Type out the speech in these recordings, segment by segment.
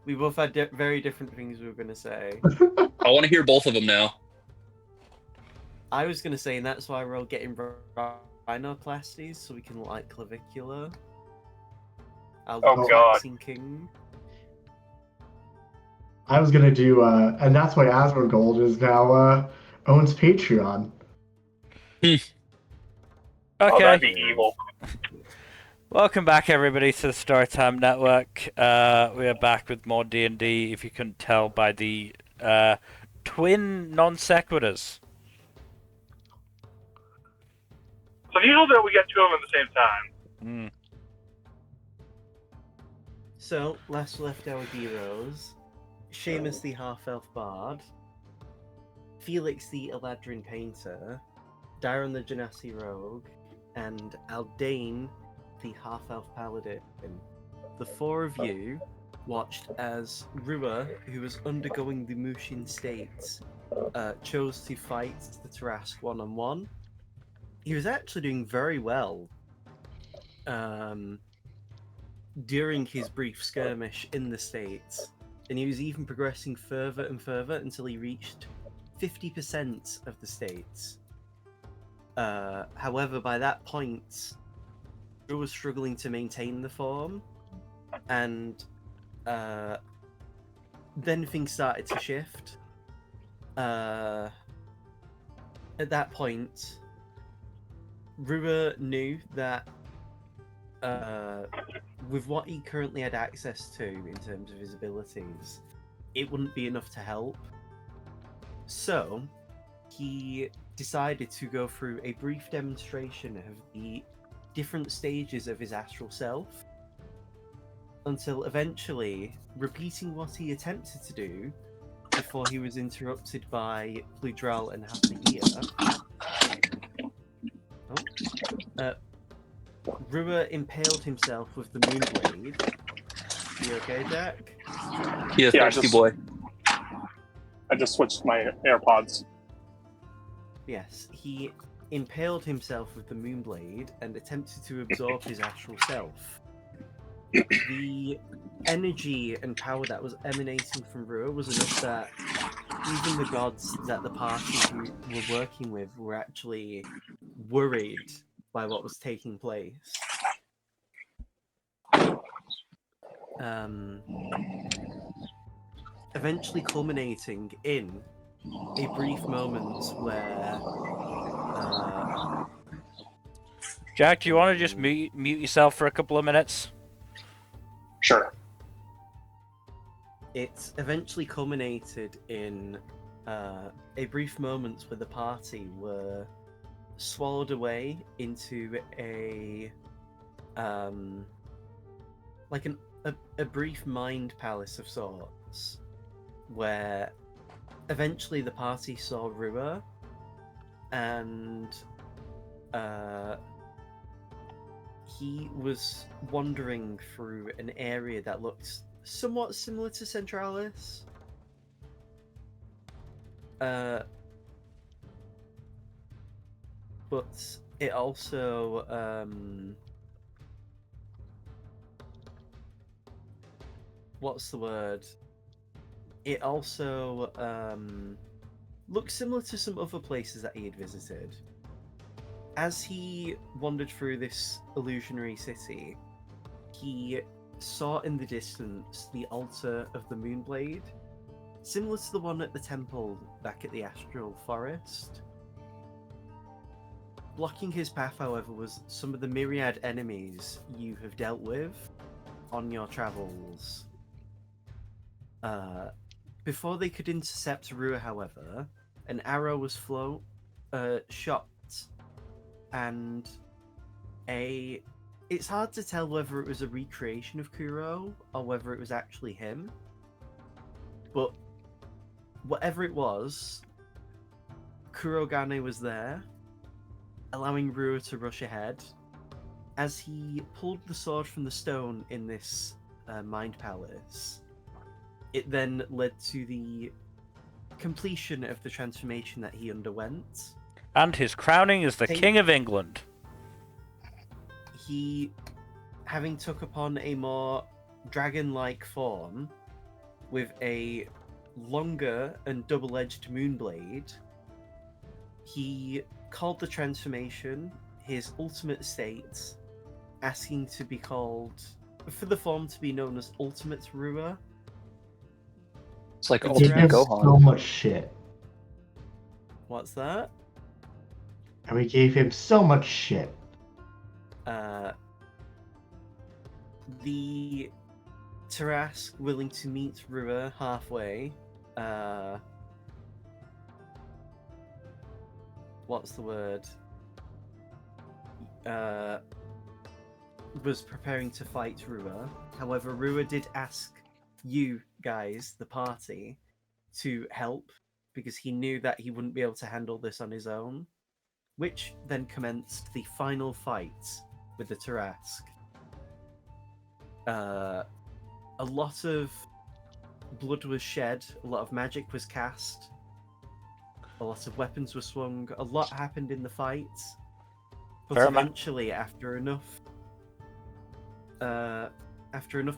We both had very different things we were gonna say. I want to hear both of them now. I was gonna say, and that's why we're all getting rhinoplasties, so we can like clavicular. Oh, God. King. I was gonna do, and that's why Asmongold is now owns Patreon. Okay. Oh, that'd be evil. Welcome back, everybody, to the Storytime Network. We are back with more D&D, if you couldn't tell by the twin non-sequiturs. So usually that we get two of them at the same time. So, last left our heroes: Seamus the half-elf bard, Felix the Eladrin painter, Darren the Genasi rogue, and Aldane the half-elf paladin. The four of you watched as Rua, who was undergoing the Mushin states, chose to fight the Tarrasque one-on-one. He was actually doing very well during his brief skirmish in the States, and he was even progressing further and further until he reached 50% of the States. However, by that point, Drew was struggling to maintain the form, and then things started to shift. At that point, Rua knew that with what he currently had access to in terms of his abilities, it wouldn't be enough to help. So he decided to go through a brief demonstration of the different stages of his astral self, until eventually repeating what he attempted to do before he was interrupted by Pludral and Hatayia. Rua impaled himself with the Moonblade. You okay, Jack? Yes, Yeah, thirsty boy. I just switched my AirPods. Yes, he impaled himself with the Moonblade and attempted to absorb his astral self. The energy and power that was emanating from Rua was enough that even the gods that the party who were working with were actually worried by what was taking place. Eventually culminating in a brief moment where Jack, do you want to just mute yourself for a couple of minutes? Sure. it eventually culminated in a brief moment where the party were swallowed away into a brief mind palace of sorts, where eventually the party saw Rua, and he was wandering through an area that looked somewhat similar to Centralis. But it also what's the word? It also looked similar to some other places that he had visited. As he wandered through this illusionary city, he saw in the distance the altar of the Moonblade, similar to the one at the temple back at the Astral Forest. Blocking his path, however, was some of the myriad enemies you have dealt with on your travels. Before they could intercept Rua, however, an arrow was shot, and it's hard to tell whether it was a recreation of Kuro or whether it was actually him. But whatever it was, Kurogane was there, allowing Rua to rush ahead. As he pulled the sword from the stone in this mind palace, it then led to the completion of the transformation that he underwent. And his crowning as the King of England. He, having took upon a more dragon-like form with a longer and double-edged moonblade. He called the transformation his ultimate state, asking to be called, for the form to be known as Ultimate Rua. It's like It's Gave Ultimate him Gohan. so much shit. What's that? And we gave him so much shit. The Tarrasque willing to meet Rua halfway. What's the word? Was preparing to fight Rua. However, Rua did ask you guys, the party, to help because he knew that he wouldn't be able to handle this on his own, which then commenced the final fight with the Tarrasque. A lot of blood was shed, a lot of magic was cast, a lot of weapons were swung, a lot happened in the fight, but eventually, after enough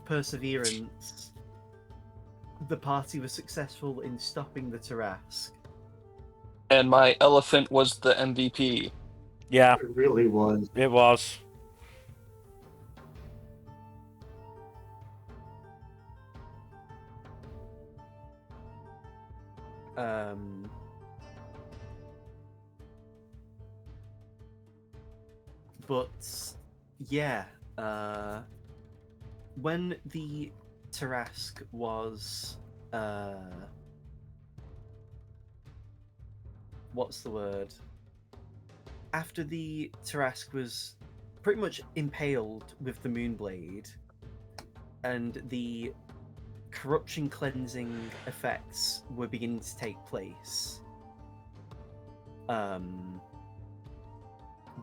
perseverance, the party was successful in stopping the Tarrasque. And my elephant was the MVP. Yeah, It really was. it was. But yeah, when the Tarrasque was what's the word? After the Tarrasque was pretty much impaled with the Moonblade, and the corruption cleansing effects were beginning to take place,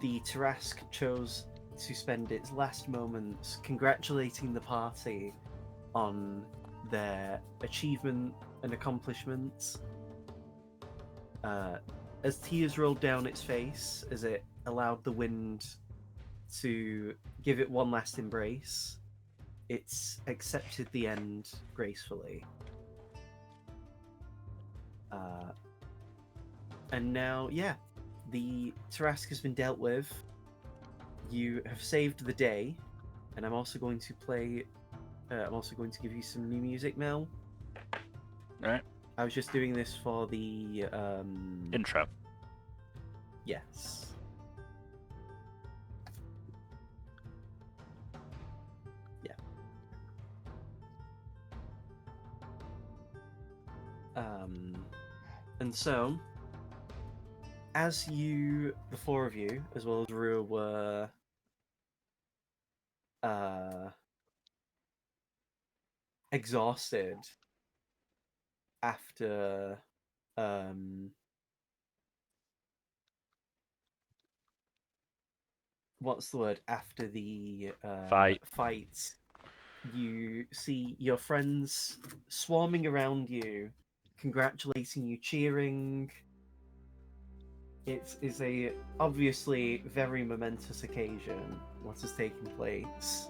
the Tarrasque chose to spend its last moments congratulating the party on their achievement and accomplishments. As tears rolled down its face, as it allowed the wind to give it one last embrace, it's accepted the end gracefully. And now, yeah, the Tarrasque has been dealt with. You have saved the day, and I'm also going to play. I'm also going to give you some new music, Mel. Right. I was just doing this for the Intro. Yes. Yeah. And so, as you, the four of you, as well as Rua, were exhausted after what's the word? After the fight, you see your friends swarming around you, congratulating you, cheering. It is a obviously very momentous occasion, what has taken place.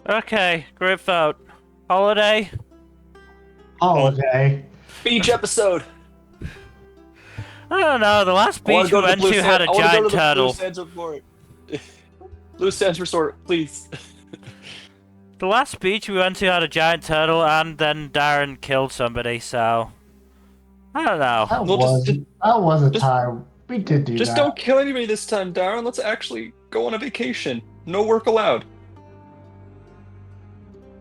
Okay, group vote. Holiday? Holiday. Beach episode. I don't know, the last I wanna beach we go to the went Blue to had a Sands. I wanna go giant to the turtle. Blue Sands Resort. Blue Sands Resort, please. The last beach we went to had a giant turtle, and then Darren killed somebody, so... I don't know. That Well, was a just- time. We did do Just that. don't kill anybody this time, Darren. Let's actually go on a vacation. No work allowed.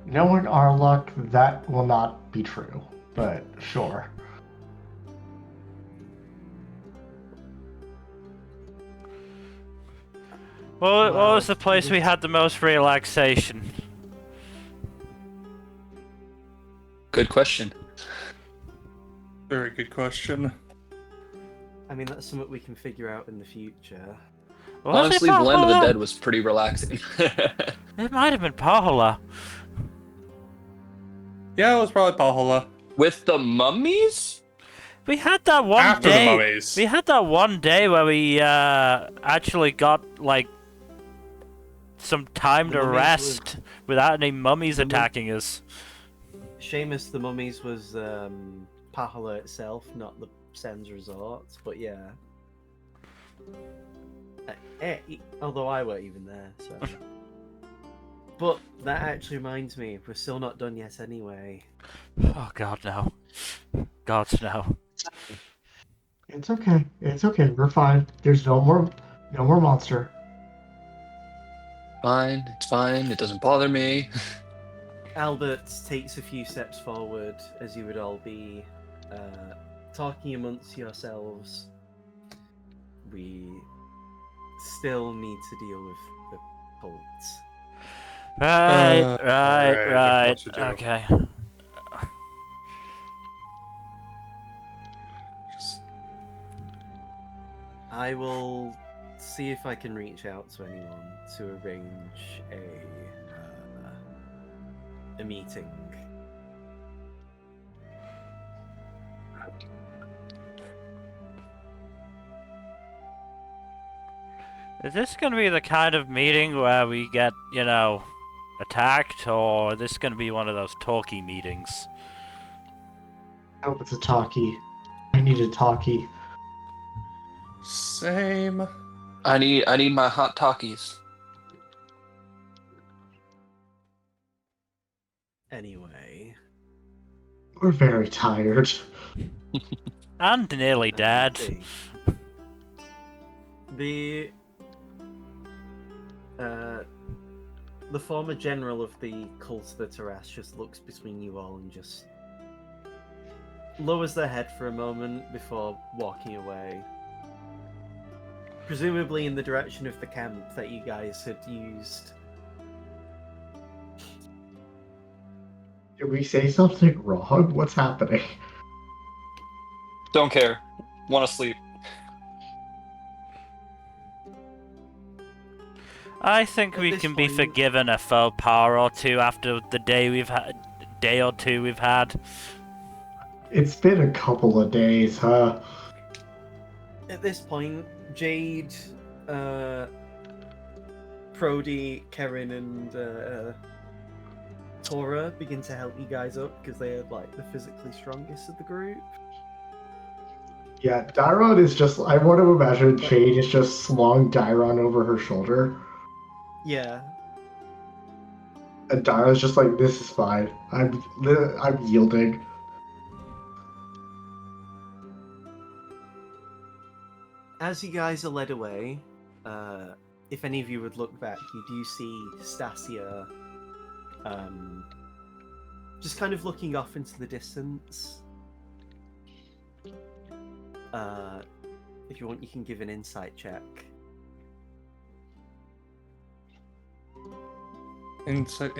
Knowing our luck, that will not be true. But sure. What was the place we had the most relaxation? Good question. Very good question. I mean, that's something we can figure out in the future. Was Honestly, it the Land of the Valhalla? Dead was pretty relaxing. It might have been Valhalla. Yeah, it was probably Valhalla. With the mummies? We had that one After the day. mummies. We had that one day where we actually got like some time The to mummies rest without any mummies The mum- attacking us. Seamus the Mummies was Pahala itself, not the Sen's Resort, but yeah. Although I weren't even there, so. But that actually reminds me, we're still not done yet anyway. Oh God, no! God, no! It's okay. It's okay. We're fine. There's no more monster. Fine, it's fine. It doesn't bother me. Albert takes a few steps forward as you would all be talking amongst yourselves. We still need to deal with the cults. Right, right, right, right. what to do. Okay. I will see if I can reach out to anyone to arrange a meeting. Is this gonna be the kind of meeting where we get, you know, attacked, or is this gonna be one of those talky meetings? I hope it's a talkie. I need a talkie. Same. I need my hot talkies. Anyway, We're very tired. And nearly dead. see. The former general of the cult of the Tarrasque just looks between you all and just lowers their head for a moment before walking away. Presumably in the direction of the camp that you guys had used. Did we say something wrong? What's happening? Don't care. Want to sleep. I think At we this can be point- forgiven a faux pas or two after the day or two we've had. It's been a couple of days, huh? At this point, Jade, Prody, Karen, and Tora begin to help you guys up because they are like the physically strongest of the group. Yeah, Dairon is just. I want to imagine Jade is just slung Dairon over her shoulder. Yeah. And Dairon's just like, this is fine. I'm yielding. As you guys are led away, if any of you would look back, you do see Stasia just kind of looking off into the distance. If you want, you can give an insight check. Insight.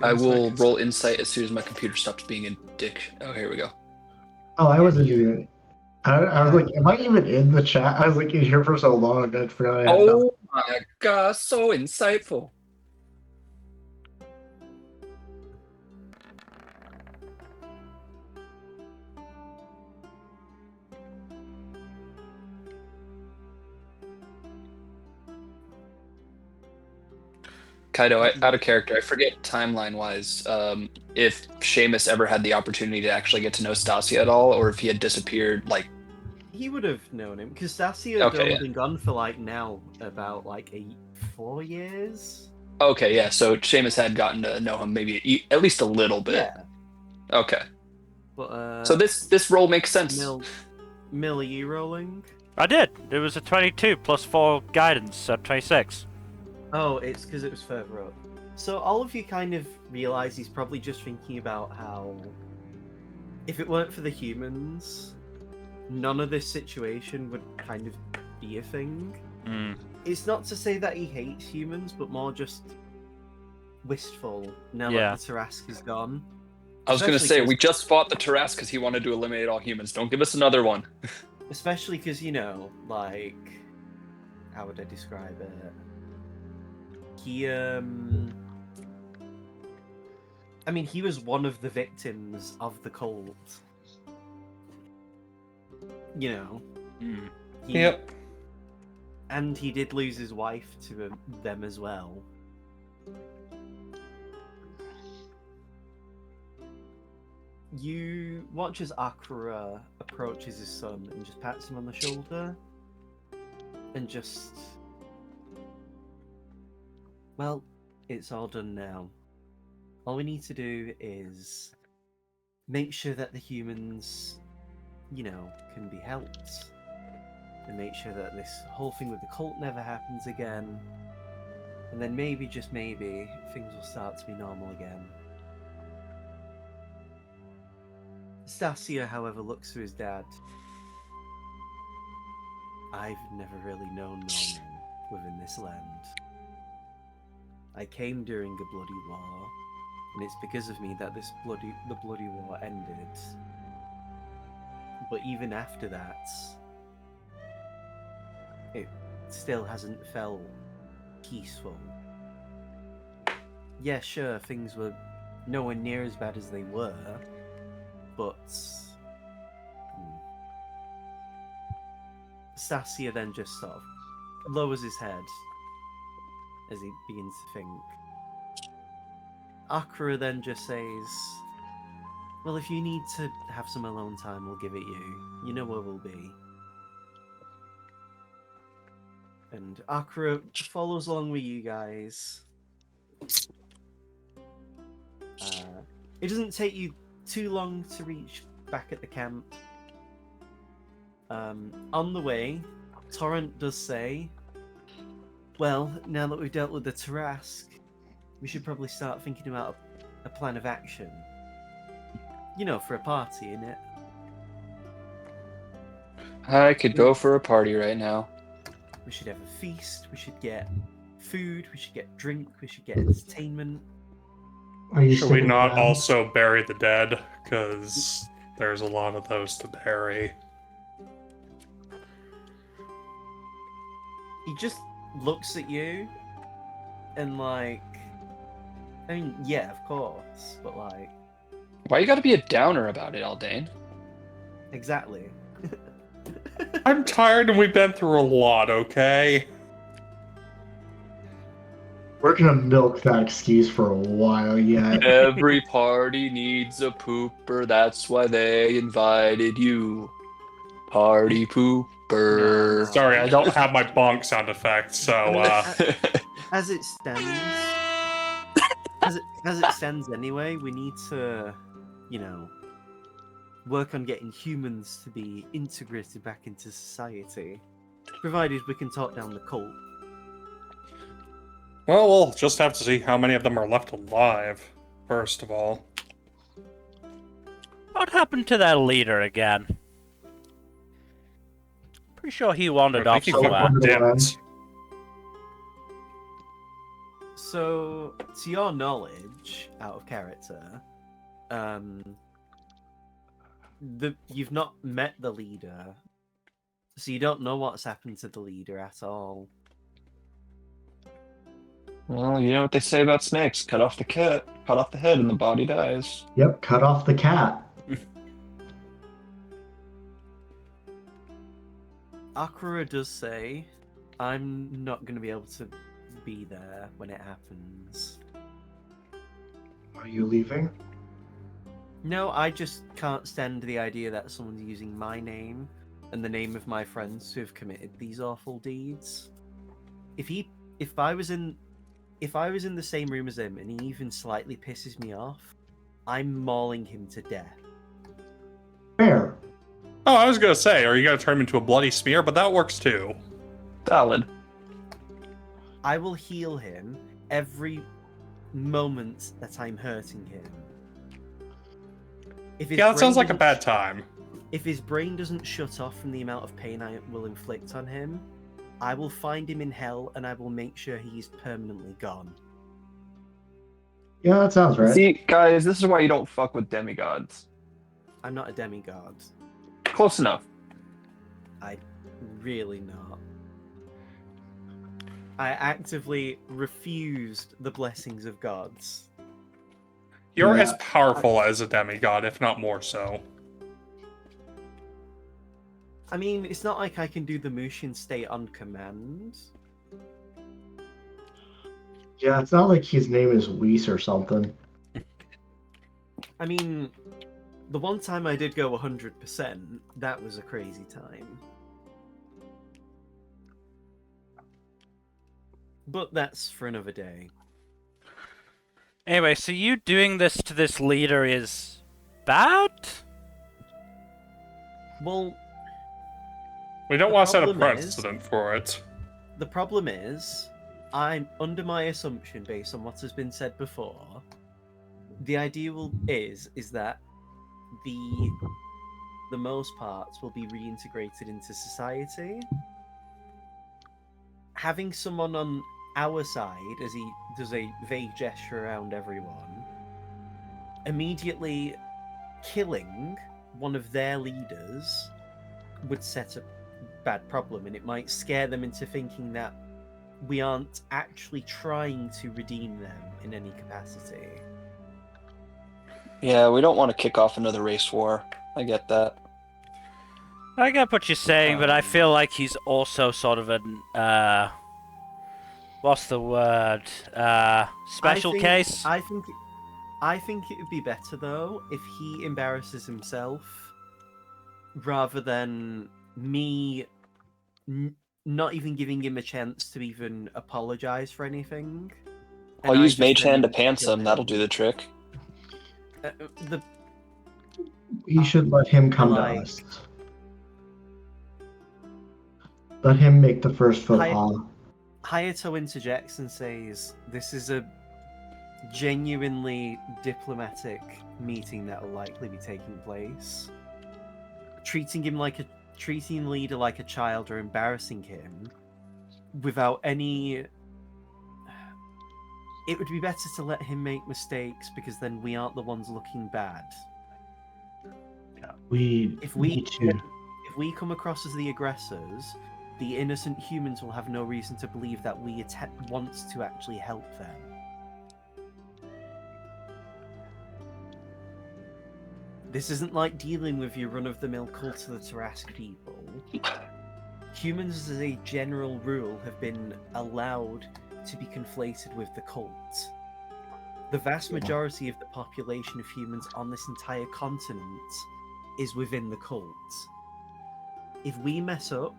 I will roll insight as soon as my computer stops being a dick. Oh, here we go. Oh, I wasn't doing it. I was like, am I even in the chat? I was like in here for so long that I forgot I had Oh my god, so insightful. Kaido, out of character, I forget timeline-wise if Seamus ever had the opportunity to actually get to know Stasia at all, or if he had disappeared, like... He would have known him because Stasia had only been gone for like now about like 4 years. Okay, yeah, so Seamus had gotten to know him maybe at least a little bit. Yeah. Okay. But So this role makes sense. Mill, are you rolling? I did. It was a 22 plus 4 guidance at 26. Oh, it's because it was further up. So all of you kind of realize he's probably just thinking about how, if it weren't for the humans, none of this situation would kind of be a thing. It's not to say that he hates humans, but more just wistful now that the Tarrasque is gone. I was going to say, we just fought the Tarrasque because he wanted to eliminate all humans. Don't give us another one. Especially because, you know, like, how would I describe it? He, I mean, he was one of the victims of the cult. you know, Hmm. Yep. and he did lose his wife to them as well. You watch as Akira approaches his son and just pats him on the shoulder and just... Well, it's all done now. All we need to do is make sure that the humans, you know, can be helped. And make sure that this whole thing with the cult never happens again. And then maybe, just maybe, things will start to be normal again. Stasia, however, looks to his dad. I've never really known normal within this land. I came during a bloody war, and it's because of me that the bloody war ended. But even after that, it still hasn't felt peaceful. Yeah, sure, things were nowhere near as bad as they were, but... Stasia then just sort of lowers his head as he begins to think. Akira then just says, well, if you need to have some alone time, we'll give it you. You know where we'll be. And Akira follows along with you guys. It doesn't take you too long to reach back at the camp. On the way, Torrent does say, well, now that we've dealt with the Tarrasque, we should probably start thinking about a plan of action. You know, for a party, innit? I could go for a party right now. We should have a feast, we should get food, we should get drink, we should get entertainment. Are you Should we sticking not around? also bury the dead? Because there's a lot of those to bury. He just looks at you and like, I mean, yeah, of course, but like, Why you gotta be a downer about it, Aldane? exactly. I'm tired and we've been through a lot, okay? We're gonna milk that excuse for a while yet. Every party needs a pooper, that's why they invited you. Party pooper. No. Sorry, I don't have my bonk sound effect, so, As it stands, as it stands anyway, we need to, you know, work on getting humans to be integrated back into society, provided we can talk down the cult. Well, we'll just have to see how many of them are left alive, first of all. What happened to that leader again? Pretty sure he wandered I off think he somewhere. fucking dipped. So, to your knowledge, out of character, you've not met the leader, so you don't know what's happened to the leader at all. Well, you know what they say about snakes. Cut off the head and the body dies. Yep, cut off the cat. Akira does say, I'm not going to be able to be there when it happens. Are you leaving? No, I just can't stand the idea that someone's using my name and the name of my friends who have committed these awful deeds. If I was in the same room as him and he even slightly pisses me off, I'm mauling him to death. Fair. Oh, I was gonna say, are you gonna turn him into a bloody smear? But that works too. Valid. I will heal him every moment that I'm hurting him. If his Yeah, that brain sounds like a doesn't bad time. If his brain doesn't shut off from the amount of pain I will inflict on him, I will find him in hell and I will make sure he's permanently gone. Yeah, that sounds right. See, guys, this is why you don't fuck with demigods. I'm not a demigod. Close enough. Really not. I actively refused the blessings of gods. You're Yeah. as powerful as a demigod, if not more so. I mean, it's not like I can do the Mushin state on command. Yeah, it's not like his name is Weiss or something. I mean, the one time I did go 100%, that was a crazy time. But that's for another day. Anyway, so you doing this to this leader is bad? Well, We don't The want to set a problem is- precedent for it. the problem is, I'm under my assumption based on what has been said before. The ideal is that the most parts will be reintegrated into society. Having someone on our side, as he does a vague gesture around everyone, immediately killing one of their leaders would set a bad problem, and it might scare them into thinking that we aren't actually trying to redeem them in any capacity. Yeah, we don't want to kick off another race war. I get that. I get what you're saying, but I feel like he's also sort of an what's the word? Special case. I think it would be better though if he embarrasses himself rather than me not even giving him a chance to even apologize for anything. I'll And I use just Mage Hand to then pants kill him. That'll him. do the trick. The You should let him come to Like- us. Let him make the first faux Hi- pas. Hayato interjects and says, "This is a genuinely diplomatic meeting that will likely be taking place. Treating the leader like a child or embarrassing him without any. It would be better to let him make mistakes because then we aren't the ones looking bad. We If we need to. if we come across as the aggressors, the innocent humans will have no reason to believe that we want to actually help them." This isn't like dealing with your run-of-the-mill cult of the Tarrasque people. Humans, as a general rule, have been allowed to be conflated with the cult. The vast majority of the population of humans on this entire continent is within the cult. If we mess up,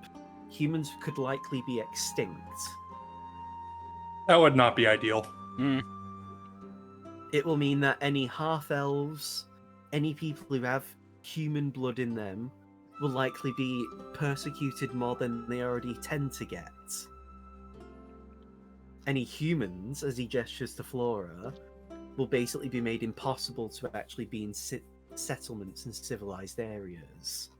humans could likely be extinct. That would not be ideal. It will mean that any half-elves, any people who have human blood in them, will likely be persecuted more than they already tend to get. Any humans, as he gestures to Flora, will basically be made impossible to actually be in settlements and civilized areas.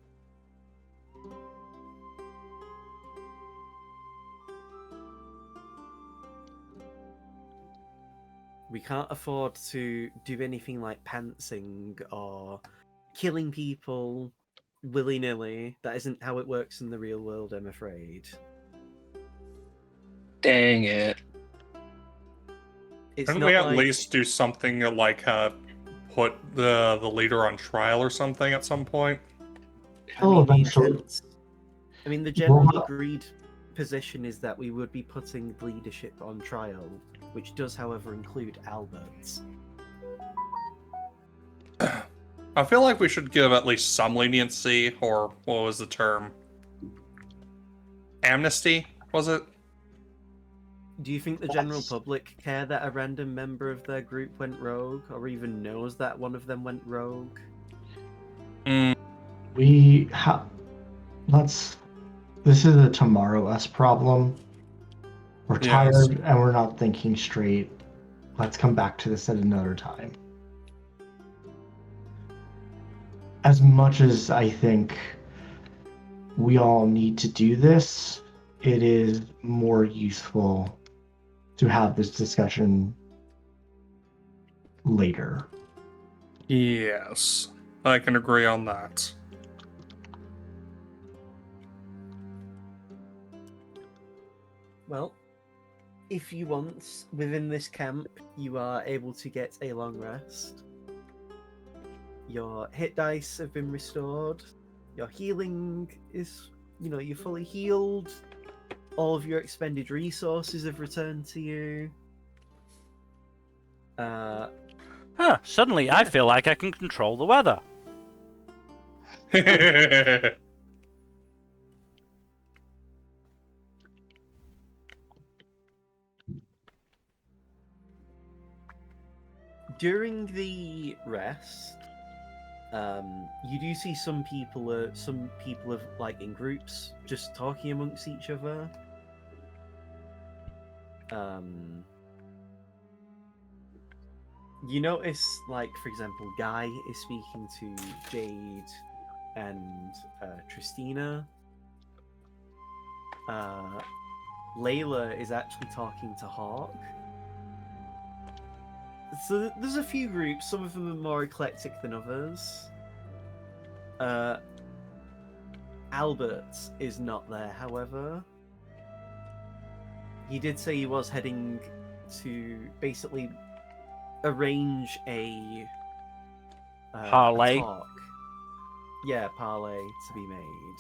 We can't afford to do anything like pantsing or killing people willy-nilly. That isn't how it works in the real world, I'm afraid. Dang it. It's Couldn't not we at like... least do something like put the leader on trial or something at some point? I mean, the eventually. intent- I mean, the general Well, agreed position is that we would be putting leadership on trial, which does, however, include Albert. I feel like we should give at least some leniency, or what was the term? Amnesty, was it? Do you think the general public care that a random member of their group went rogue, or even knows that one of them went rogue? This is a tomorrow-us problem. We're Yes. tired and we're not thinking straight. Let's come back to this at another time. As much as I think we all need to do this, it is more useful to have this discussion later. Yes, I can agree on that. Well, if you want, within this camp, you are able to get a long rest. Your hit dice have been restored. Your healing is, you're fully healed. All of your expended resources have returned to you. Suddenly I feel like I can control the weather. During the rest, you do see some people are like in groups, just talking amongst each other. You notice, like, for example, Guy is speaking to Jade and Tristina. Layla is actually talking to Hawk. So there's a few groups. Some of them are more eclectic than others. Albert is not there, however. He did say he was heading to basically arrange a Parlay. talk. Yeah, parlay to be made.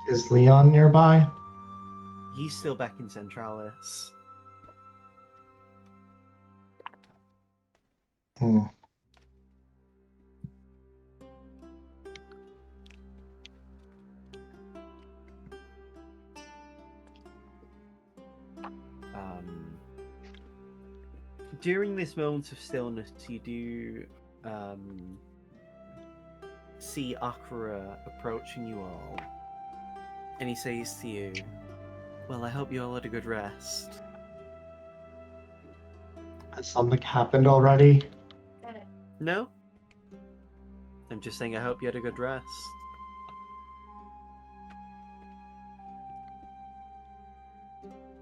Is Leon nearby? He's still back in Centralis. Hmm. During this moment of stillness, you do see Akira approaching you all, and he says to you, "Well, I hope you all had a good rest." Has something happened already? No? I'm just saying I hope you had a good rest.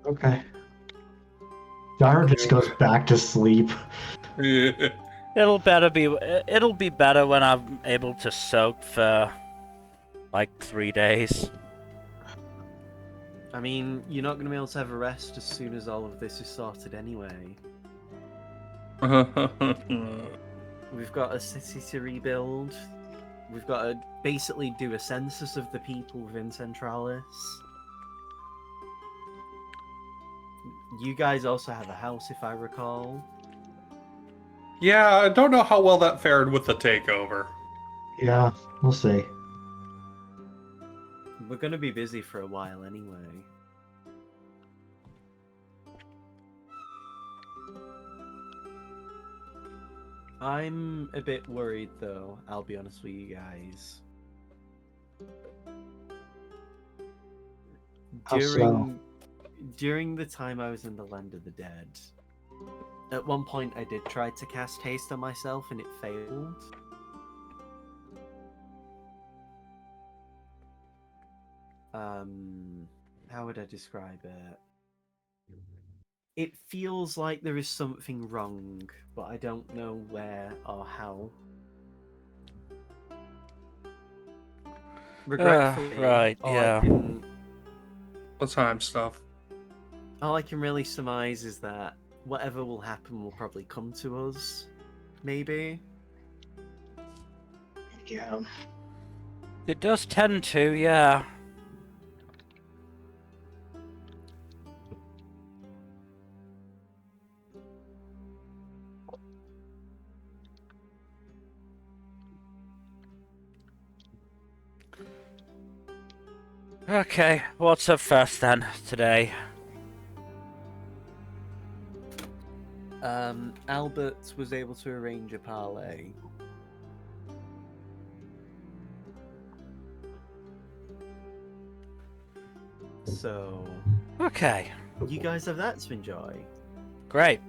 Okay. Dara just goes back to sleep. It'll be better when I'm able to soak for like 3 days. I mean, you're not going to be able to have a rest as soon as all of this is sorted anyway. We've got a city to rebuild. We've got to basically do a census of the people within Centralis. You guys also have a house, if I recall. Yeah, I don't know how well that fared with the takeover. Yeah, we'll see. We're going to be busy for a while anyway. I'm a bit worried, though, I'll be honest with you guys. How so? During the time I was in the Land of the Dead, at one point I did try to cast haste on myself and it failed. How would I describe it? It feels like there is something wrong, but I don't know where or how. Regretfully, right, yeah. What time stuff? All I can really surmise is that whatever will happen will probably come to us. Maybe. Yeah. It does tend to, yeah. Okay, what's up first then, today? Albert was able to arrange a parlay. So, Okay, you guys have that to enjoy. great.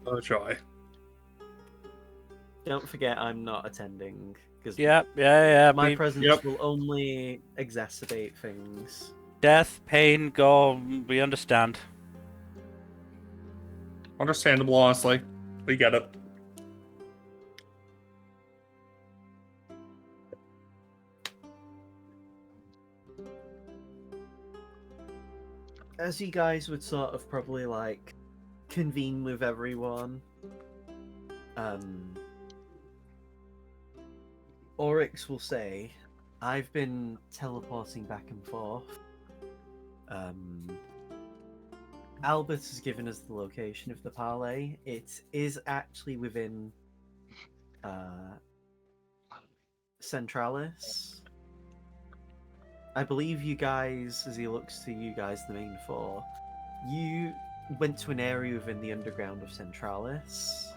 Oh, joy. Don't forget, I'm not attending because Yeah. my we- presence will only exacerbate things. Death, pain, gore, we understand. Understandable, honestly. We get it. As you guys would sort of probably like convene with everyone, Oryx will say, I've been teleporting back and forth. Albert has given us the location of the parlay. It is actually within Centralis. I believe you guys, as he looks to you guys, the main four, you went to an area within the underground of Centralis.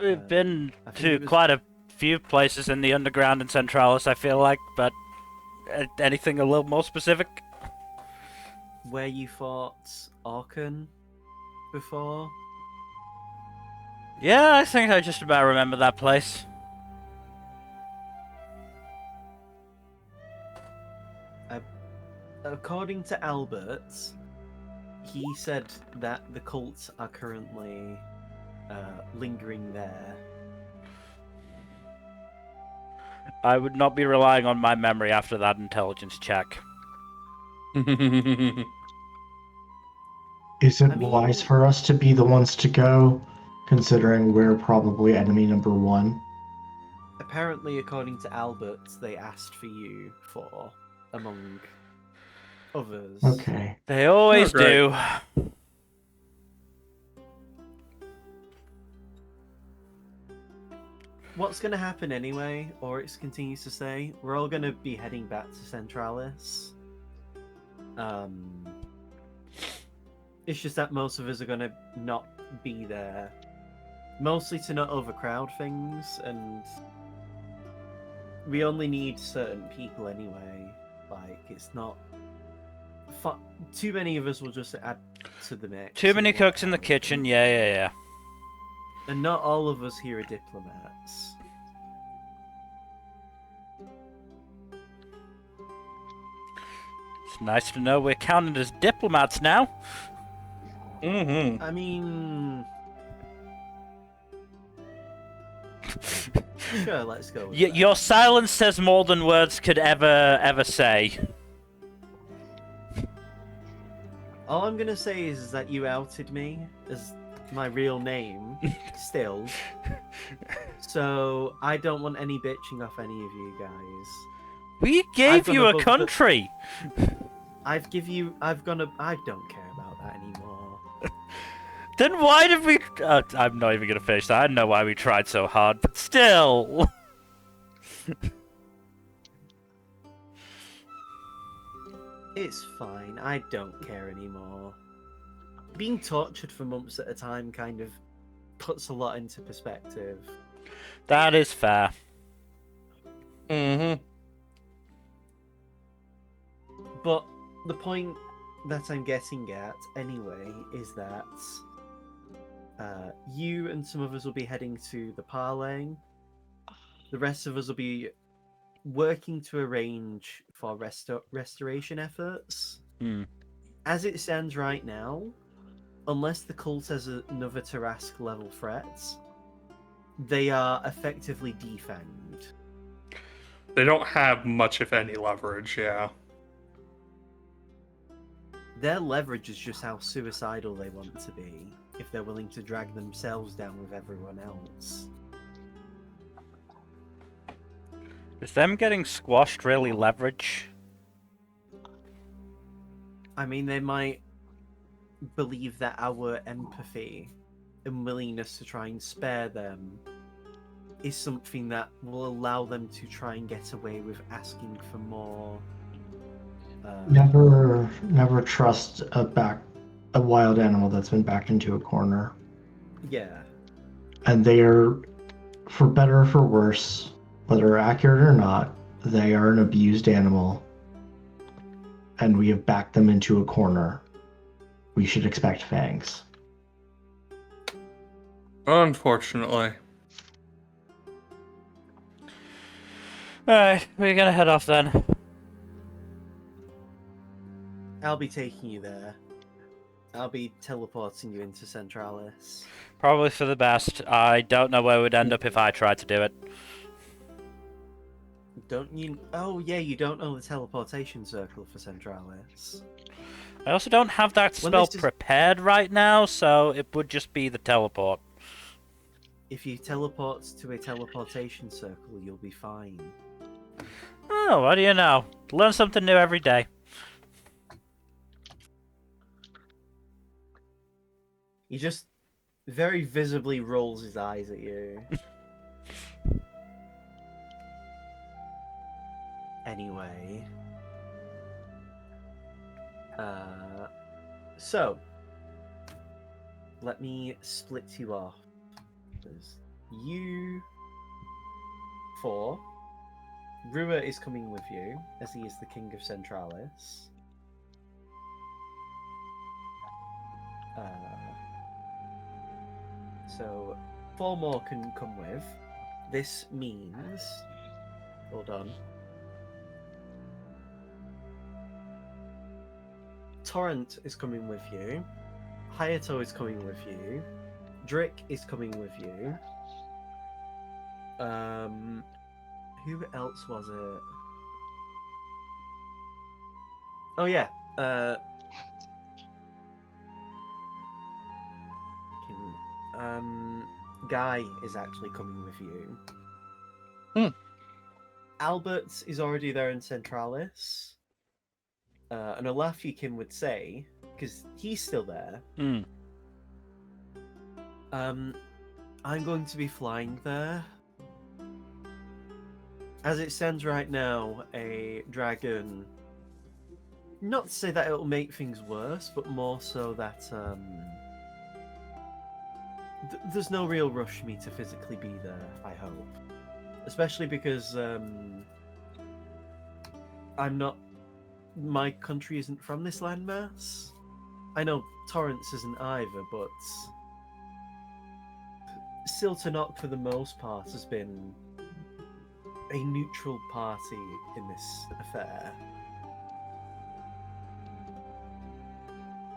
We've been I think to it was- quite a few places in the underground in Centralis, I feel like, but anything a little more specific? Where you fought Orkan before? Yeah, I think I just about remember that place. According to Albert, he said that the cults are currently lingering there. I would not be relying on my memory after that intelligence check. Is it I mean- wise for us to be the ones to go, considering we're probably enemy number one? Apparently, according to Albert, they asked for you for, among others. Okay. They always Oh, great. do. What's going to happen anyway, Oryx continues to say, we're all going to be heading back to Centralis. It's just that most of us are going to not be there. Mostly to not overcrowd things, and we only need certain people anyway. Like, it's not... Too many of us will just add to the mix. Too many and cooks in the whatnot. kitchen, yeah. And not all of us here are diplomats. It's nice to know we're counted as diplomats now. Mm-hmm. I mean... Sure, let's go with that. Your silence says more than words could ever say. All I'm gonna say is that you outed me as my real name, still. So I don't want any bitching off any of you guys. We gave gone you a above the- country. I don't care about that anymore. Then why did we... I'm not even gonna finish that. I don't know why we tried so hard, but still. It's fine. I don't care anymore. Being tortured for months at a time kind of puts a lot into perspective. That is fair. Mm-hmm. But the point that I'm getting at, anyway, is that you and some of us will be heading to the parlaying. The rest of us will be working to arrange for restoration efforts. Hmm. As it stands right now, unless the cult has another Tarrasque level threat, they are effectively defanged. They don't have much, if any, leverage, yeah. Their leverage is just how suicidal they want to be, if they're willing to drag themselves down with everyone else. Is them getting squashed really leverage? I mean, they might believe that our empathy and willingness to try and spare them is something that will allow them to try and get away with asking for more. Never trust a wild animal that's been backed into a corner. Yeah. And they are, for better or for worse, whether accurate or not, they are an abused animal. And we have backed them into a corner. We should expect fangs. Unfortunately. Alright, we're gonna head off then. I'll be taking you there. I'll be teleporting you into Centralis. Probably for the best. I don't know where we'd end up if I tried to do it. Don't you? Oh yeah, you don't know the teleportation circle for Centralis. I also don't have that Well, spell this is- prepared. prepared right now, so it would just be the teleport. If you teleport to a teleportation circle, you'll be fine. Oh, what do you know? Learn something new every day. He just very visibly rolls his eyes at you. Anyway. So. Let me split you off. There's you 4. Rua is coming with you, as he is the King of Centralis. So 4 more can come with. This means... Hold on. Torrent is coming with you. Hayato is coming with you. Drick is coming with you. Who else was it? Oh yeah. Guy is actually coming with you. Albert is already there in Centralis. And Olafukin would say, because he's still there. I'm going to be flying there. As it stands right now, a dragon. Not to say that it'll make things worse, but more so that there's no real rush for me to physically be there, I hope. Especially because I'm not... My country isn't from this landmass. I know Torrance isn't either, but... Siltonok, for the most part, has been a neutral party in this affair.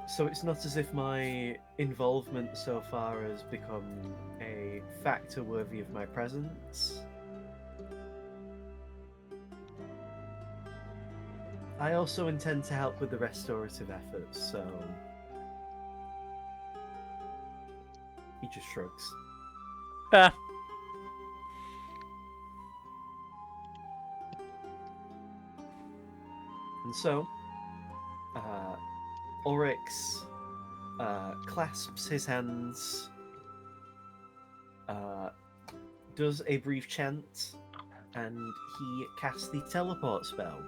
So it's not as if my involvement so far has become a factor worthy of my presence. I also intend to help with the restorative efforts, so... He just shrugs. And so, Oryx clasps his hands, does a brief chant, and he casts the teleport spell.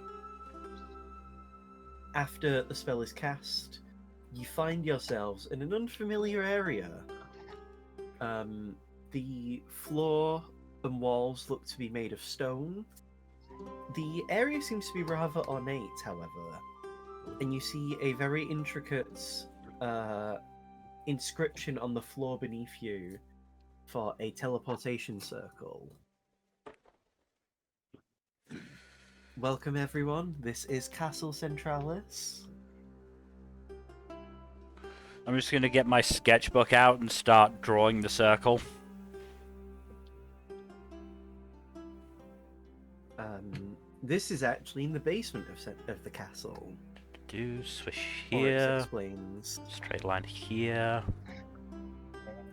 After the spell is cast, you find yourselves in an unfamiliar area. The floor and walls look to be made of stone. The area seems to be rather ornate, however, and you see a very intricate inscription on the floor beneath you for a teleportation circle. Welcome, everyone. This is Castle Centralis. I'm just going to get my sketchbook out and start drawing the circle. This is actually in the basement of the castle. Do swish Oryx here. explains. Straight line here.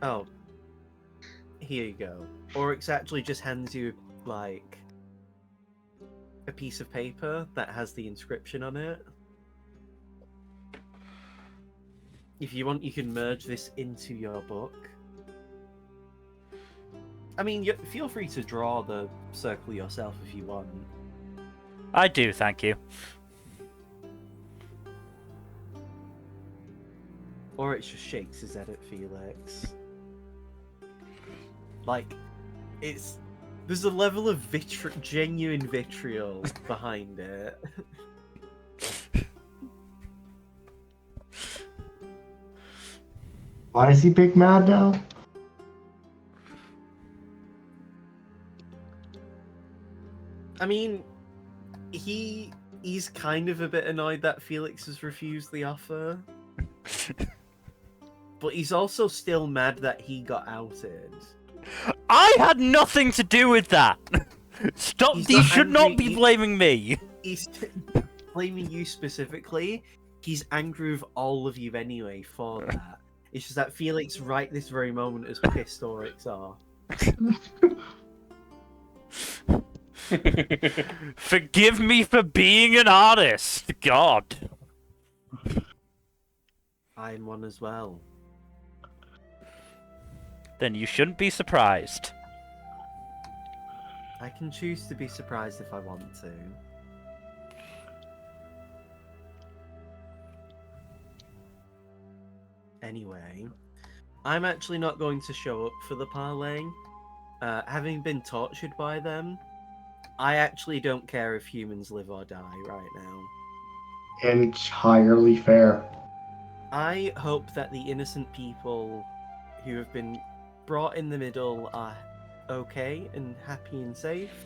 Oh, here you go. Oryx actually just hands you, like, a piece of paper that has the inscription on it. If you want, you can merge this into your book. I mean, feel free to draw the circle yourself if you want. I do, thank you. Oryx just shakes his head at Felix. Like, there's a level of genuine vitriol behind it. Why is he big mad now? I mean, he's kind of a bit annoyed that Felix has refused the offer. But he's also still mad that he got outed. I had nothing to do with that! Stop, you should not be blaming me! He's blaming you specifically. he's angry with all of you anyway for that. It's just that Felix, right this very moment, has pissed Oryx off. Forgive me for being an artist. God. I'm one as well. Then you shouldn't be surprised. I can choose to be surprised if I want to. Anyway, I'm actually not going to show up for the parlay. Having been tortured by them, I actually don't care if humans live or die right now. Entirely fair. I hope that the innocent people who have been brought in the middle are okay and happy and safe.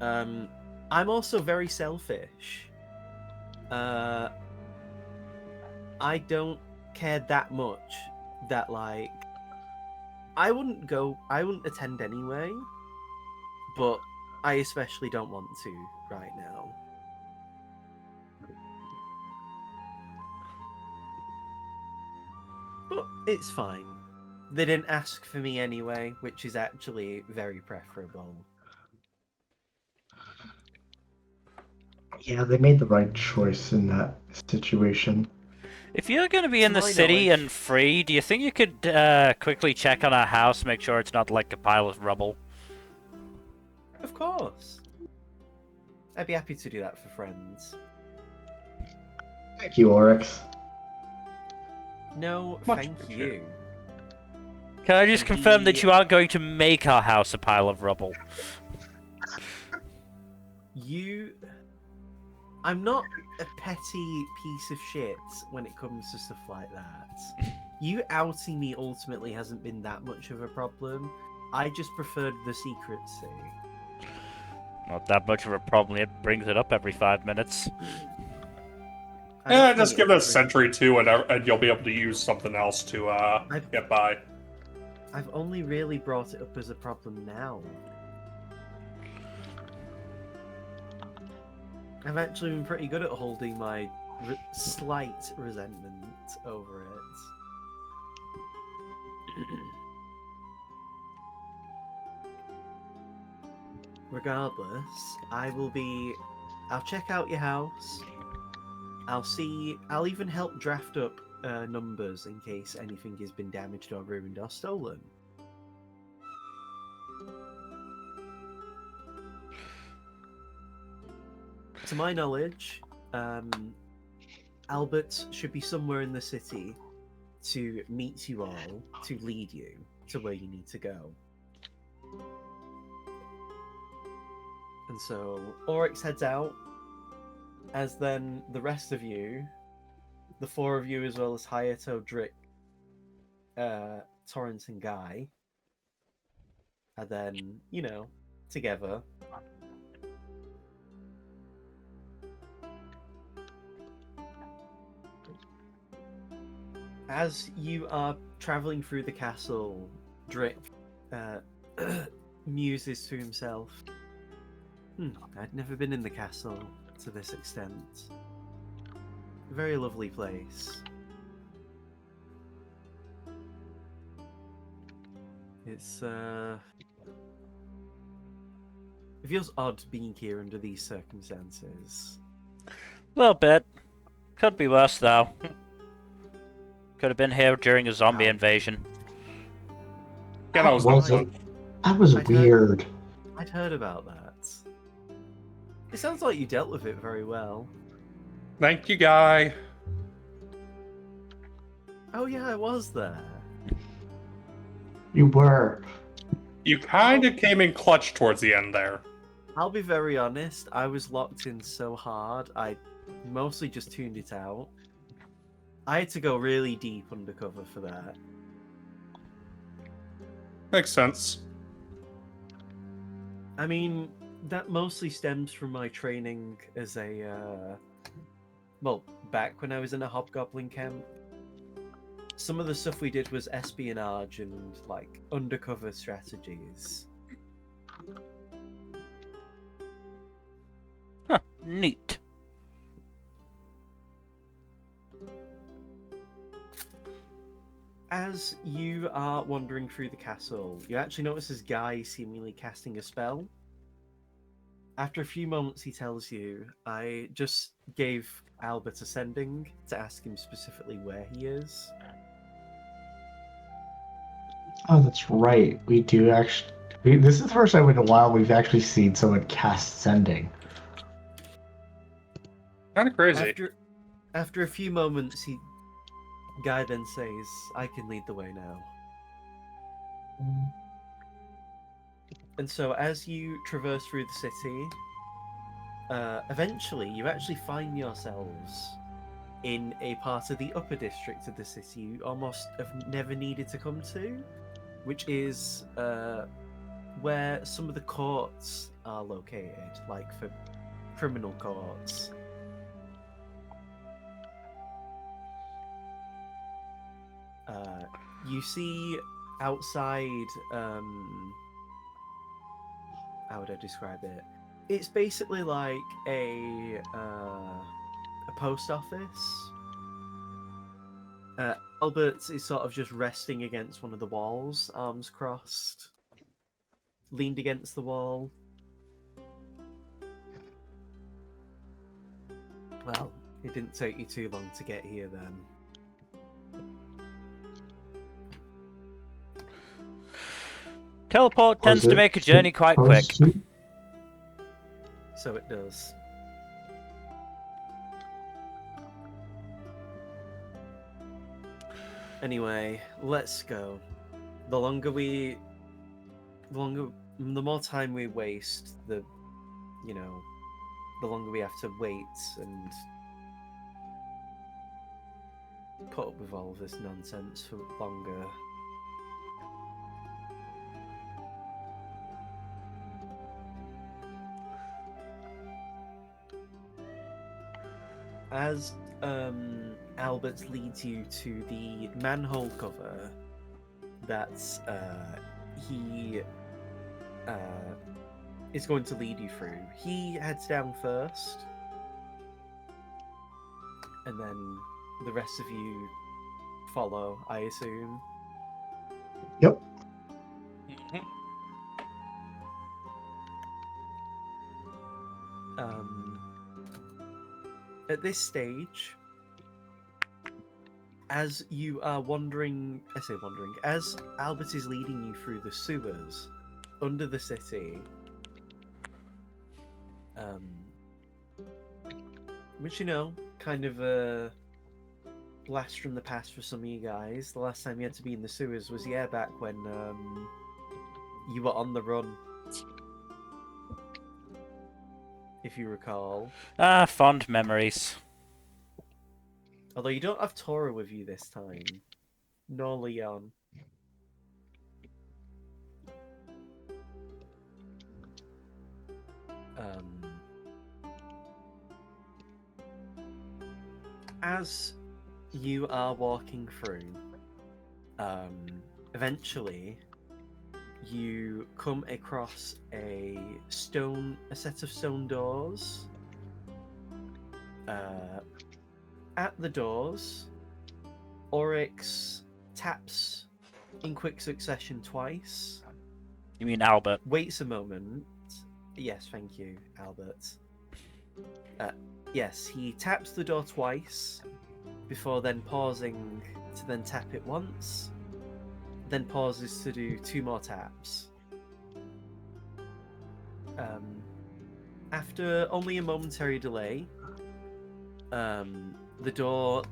I'm also very selfish. I don't care that much that, like, I wouldn't attend anyway, but I especially don't want to right now. But it's fine. They didn't ask for me anyway, which is actually very preferable. Yeah, they made the right choice in that situation. If you're going to be in To the my city knowledge- and free, do you think you could quickly check on our house, make sure it's not like a pile of rubble? Of course. I'd be happy to do that for friends. Thank you, Oryx. No, Much thank appreciated. you. Can I just confirm that you aren't going to make our house a pile of rubble? I'm not a petty piece of shit when it comes to stuff like that. You outing me ultimately hasn't been that much of a problem. I just preferred the secrecy. Not that much of a problem. It brings it up every 5 minutes. I Yeah, don't just think give it a it's century too, and you'll be able to use something else to get by. I've only really brought it up as a problem now. I've actually been pretty good at holding my slight resentment over it. Regardless, I'll check out your house. I'll even help draft up numbers in case anything has been damaged or ruined or stolen. To my knowledge, Albert should be somewhere in the city to meet you all, to lead you to where you need to go. And so Oryx heads out, as then the rest of you, the four of you as well as Hayato, Drick, Torrance and Guy, are then, together. As you are traveling through the castle, Drick muses to himself. I'd never been in the castle to this extent. A very lovely place. It's it feels odd being here under these circumstances. A little bit. Could be worse, though. Could have been here during a zombie invasion. Yeah, that was no Was it? fun. That was I'd weird. I'd heard about that. It sounds like you dealt with it very well. Thank you, Guy. Oh yeah, I was there. You were. You kind of came in clutch towards the end there. I'll be very honest, I was locked in so hard, I mostly just tuned it out. I had to go really deep undercover for that. Makes sense. I mean, that mostly stems from my training as a, back when I was in a hobgoblin camp. Some of the stuff we did was espionage and, undercover strategies. Huh, neat. as you are wandering through the castle, you actually notice this guy seemingly casting a spell. After a few moments, he tells you, I just gave Albert a sending to ask him specifically where he is. Oh, that's right. We do actually. This is the first time in a while we've actually seen someone cast sending. Kind of crazy. After a few moments, guy then says, I can lead the way now. And so as you traverse through the city, eventually you actually find yourselves in a part of the upper district of the city you almost have never needed to come to, which is where some of the courts are located, like for criminal courts. You see outside, how would I describe it? It's basically like a post office. Albert is sort of just resting against one of the walls, arms crossed, leaned against the wall. Well, it didn't take you too long to get here then. Teleport tends to make a journey quite quick. So it does. Anyway, let's go. The more time we waste, the longer we have to wait and put up with all of this nonsense for longer. As Albert leads you to the manhole cover that he is going to lead you through, he heads down first, and then the rest of you follow, I assume. Yep. At this stage, as you are as Albert is leading you through the sewers under the city, which, kind of a blast from the past for some of you guys. The last time you had to be in the sewers was, back when you were on the run, if you recall. Ah, fond memories. Although you don't have Tora with you this time, nor Leon. As you are walking through, eventually you come across a set of stone doors. At the doors, Oryx taps in quick succession twice. You mean Albert? Waits a moment. Yes, thank you, Albert. Yes, he taps the door twice before then pausing to then tap it once, then pauses to do 2 more taps. After only a momentary delay, the doors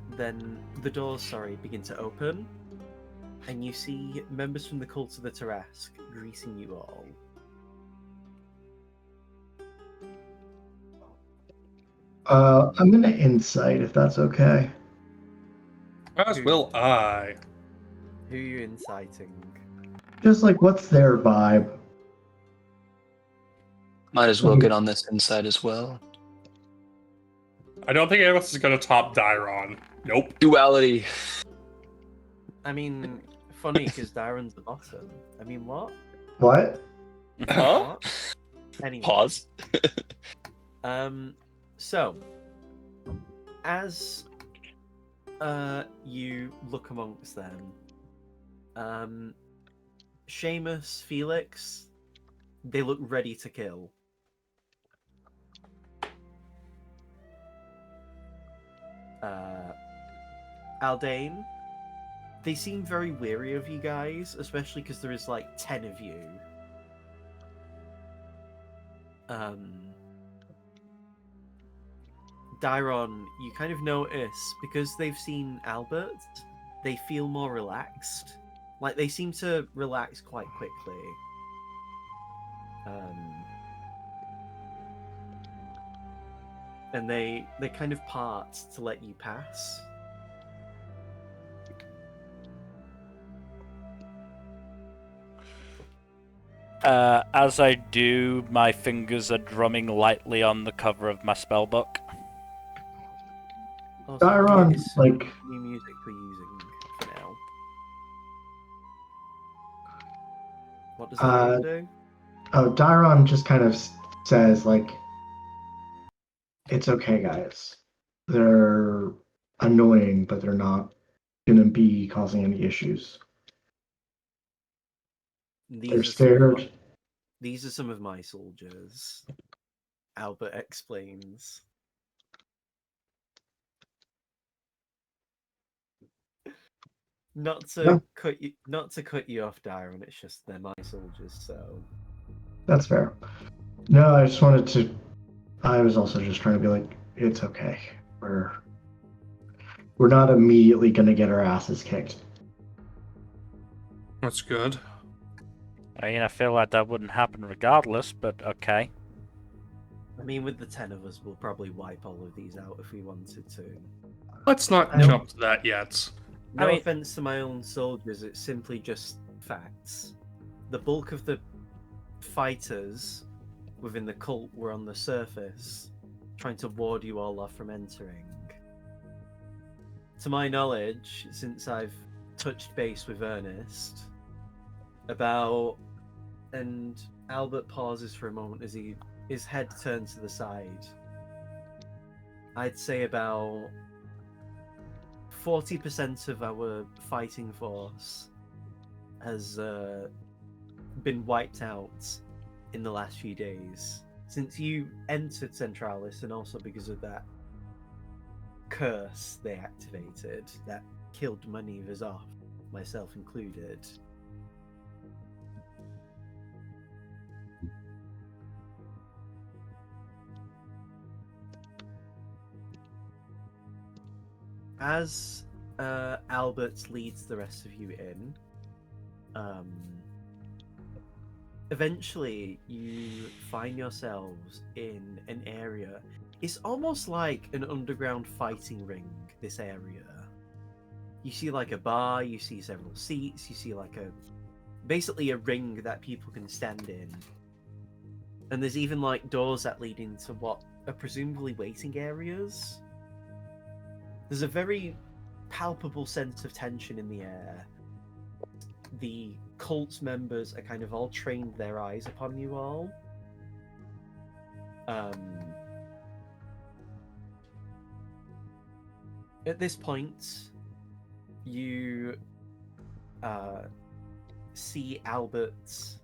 begin to open, and you see members from the cult of the Tarrasque greeting you all. I'm gonna insight if that's okay. As will I. Who are you inciting? Just like, what's their vibe? Might as well get on this inside as well. I don't think any of us is going to top Dairon. Nope. Duality. I mean, funny because Darren's the bottom. I mean, what? What? Huh? What? Anyway. Pause. So, as you look amongst them, Seamus, Felix, they look ready to kill. Aldane, they seem very weary of you guys, especially because there is like 10 of you. Dairon, you kind of notice, because they've seen Albert, they feel more relaxed. Like, they seem to relax quite quickly. And they kind of part to let you pass. As I do, my fingers are drumming lightly on the cover of my spellbook. Also, Dairon, it's some like, new music we're using for now. What does Dairon do? Dairon just kind of says, like, it's okay, guys. They're annoying, but they're not gonna be causing any issues. They're scared. These are some of my soldiers. Albert explains. Not to cut you off, Dairon. It's just they're my soldiers, so That's fair. No, I was also just trying to be like, it's okay. We're not immediately gonna get our asses kicked. That's good. I mean, I feel like that wouldn't happen regardless, but okay. I mean, with the 10 of us, we'll probably wipe all of these out if we wanted to. Let's not jump to that yet. No offense to my own soldiers, it's simply just facts. The bulk of the fighters within the cult were on the surface, trying to ward you all off from entering. To my knowledge, since I've touched base with Ernest, and Albert pauses for a moment as his head turns to the side. I'd say about 40% of our fighting force has been wiped out in the last few days. Since you entered Centralis, and also because of that curse they activated that killed many of us off, myself included. As Albert leads the rest of you in, eventually you find yourselves in an area. It's almost like an underground fighting ring, this area. You see like a bar, you see several seats, you see like basically a ring that people can stand in. And there's even like doors that lead into what are presumably waiting areas. There's a very palpable sense of tension in the air. The cult members are kind of all trained their eyes upon you all. At this point, you see Albert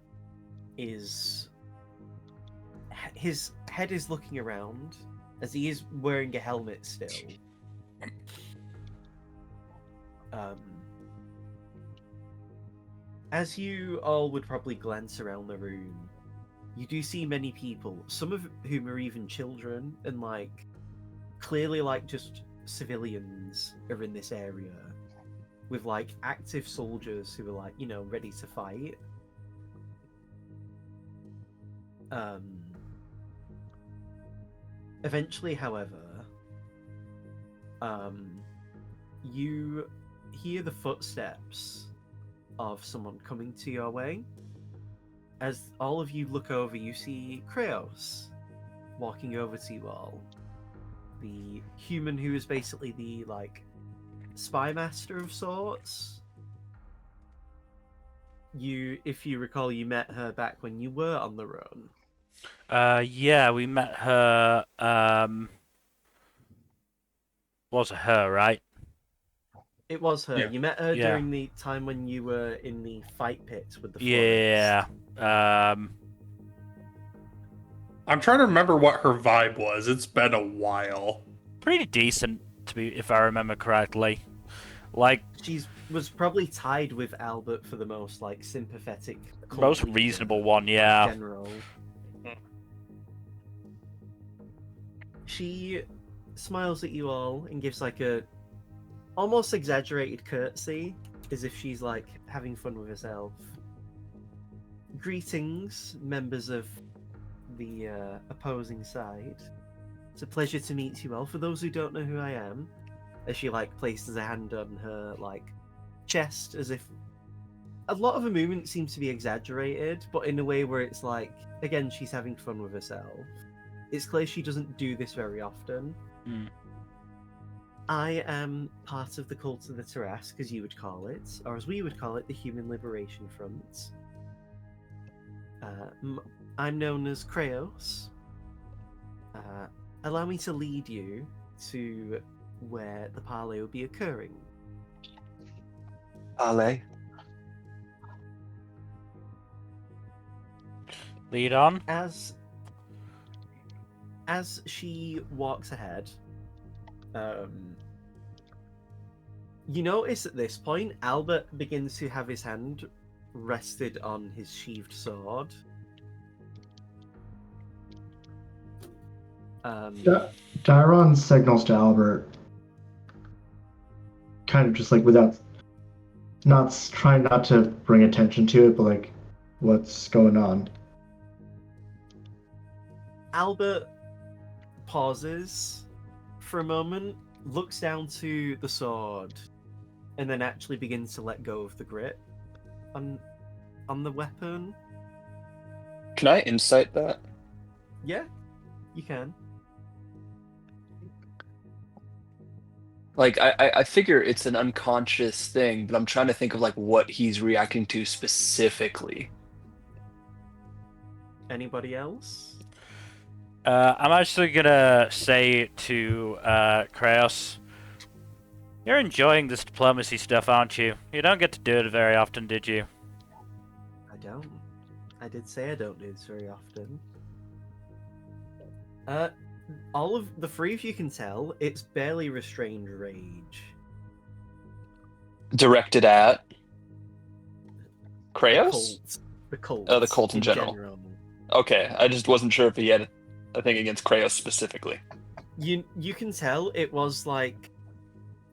his head is looking around as he is wearing a helmet still. As you all would probably glance around the room, you do see many people, some of whom are even children, and like clearly like just civilians are in this area, with like active soldiers who are like, you know, ready to fight. Eventually, however, you hear the footsteps of someone coming to your way. As all of you look over, you see Kraos walking over to you all. The human who is basically the, like, spy master of sorts. If you recall, you met her back when you were on the run. Yeah, we met her, was it her, right? It was her. Yeah. You met her Yeah. during the time when you were in the fight pit with the Yeah. I'm trying to remember what her vibe was. It's been a while. Pretty decent, if I remember correctly. Like, She was probably tied with Albert for the most like sympathetic, cult most leader, reasonable one, yeah. general. She smiles at you all and gives like a almost exaggerated curtsy, as if she's like having fun with herself. Greetings, members of the opposing side. It's a pleasure to meet you all. For those who don't know who I am, as she like places a hand on her like chest, as if a lot of her movement seems to be exaggerated, but in a way where it's like, again, she's having fun with herself. It's clear she doesn't do this very often. Mm. I am part of the cult of the Tarrasque, as you would call it, or as we would call it, the Human Liberation Front. I'm known as Kraos. Allow me to lead you to where the parley will be occurring. Ale. Lead on. As she walks ahead, you notice at this point, Albert begins to have his hand rested on his sheathed sword. Dairon signals to Albert, kind of just like without, trying not to bring attention to it, but like, what's going on? Albert pauses for a moment, looks down to the sword, and then actually begins to let go of the grip on the weapon. Can I insight that? Yeah, you can. Like, I figure it's an unconscious thing, but I'm trying to think of like what he's reacting to specifically. Anybody else? I'm actually gonna say to Kraos, you're enjoying this diplomacy stuff, aren't you? You don't get to do it very often, did you? I don't. I did say I don't do this very often. All of the three of you can tell it's barely restrained rage. Directed at The Kraos? cult. The cult. Oh, the cult in general. Okay, I just wasn't sure if he had a thing against Kraos specifically. You can tell it was like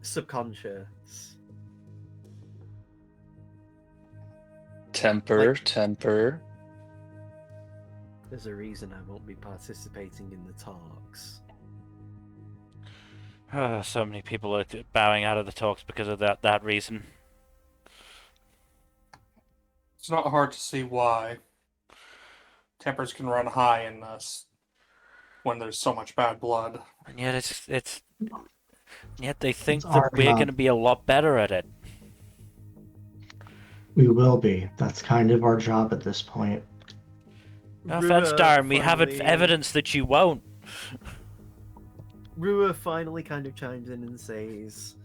subconscious. Temper. There's a reason I won't be participating in the talks. So many people are bowing out of the talks because of that reason. It's not hard to see why. Tempers can run high in this when there's so much bad blood. And yet yet they think It's that our we're job. going to be a lot better at it. We will be. That's kind of our job at this point. No offense, Darren, we have finally- evidence that you won't. Rua finally kind of chimes in and says,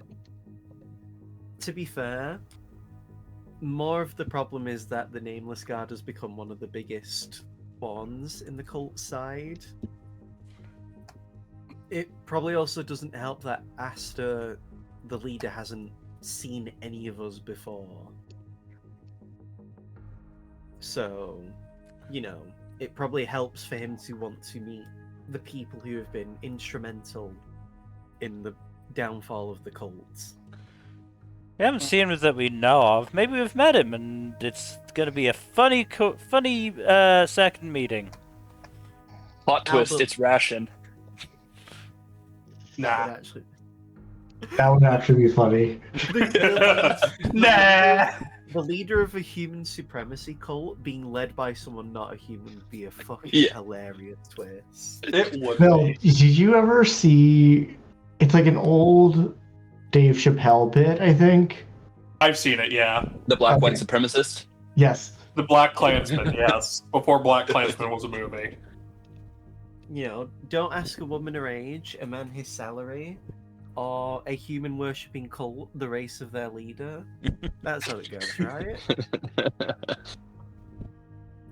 to be fair, more of the problem is that the Nameless Guard has become one of the biggest pawns in the cult side. It probably also doesn't help that Asta, the leader, hasn't seen any of us before. So, you know, it probably helps for him to want to meet the people who have been instrumental in the downfall of the cults. We haven't seen him that we know of. Maybe we've met him, and it's going to be a funny second meeting. Plot twist, Albert- it's Ration. That would actually... That would actually be funny. Nah. The leader of a human supremacy cult being led by someone not a human would be a fucking Yeah. hilarious twist. It would Bill, be. did you ever see? It's like an old Dave Chappelle bit, I think. I've seen it, yeah. The black white Okay. supremacist. Yes. The Black Klansman, yes. Before Black Klansman was a movie. You know, don't ask a woman her age, a man his salary, or a human worshipping cult, the race of their leader. That's how it goes, right?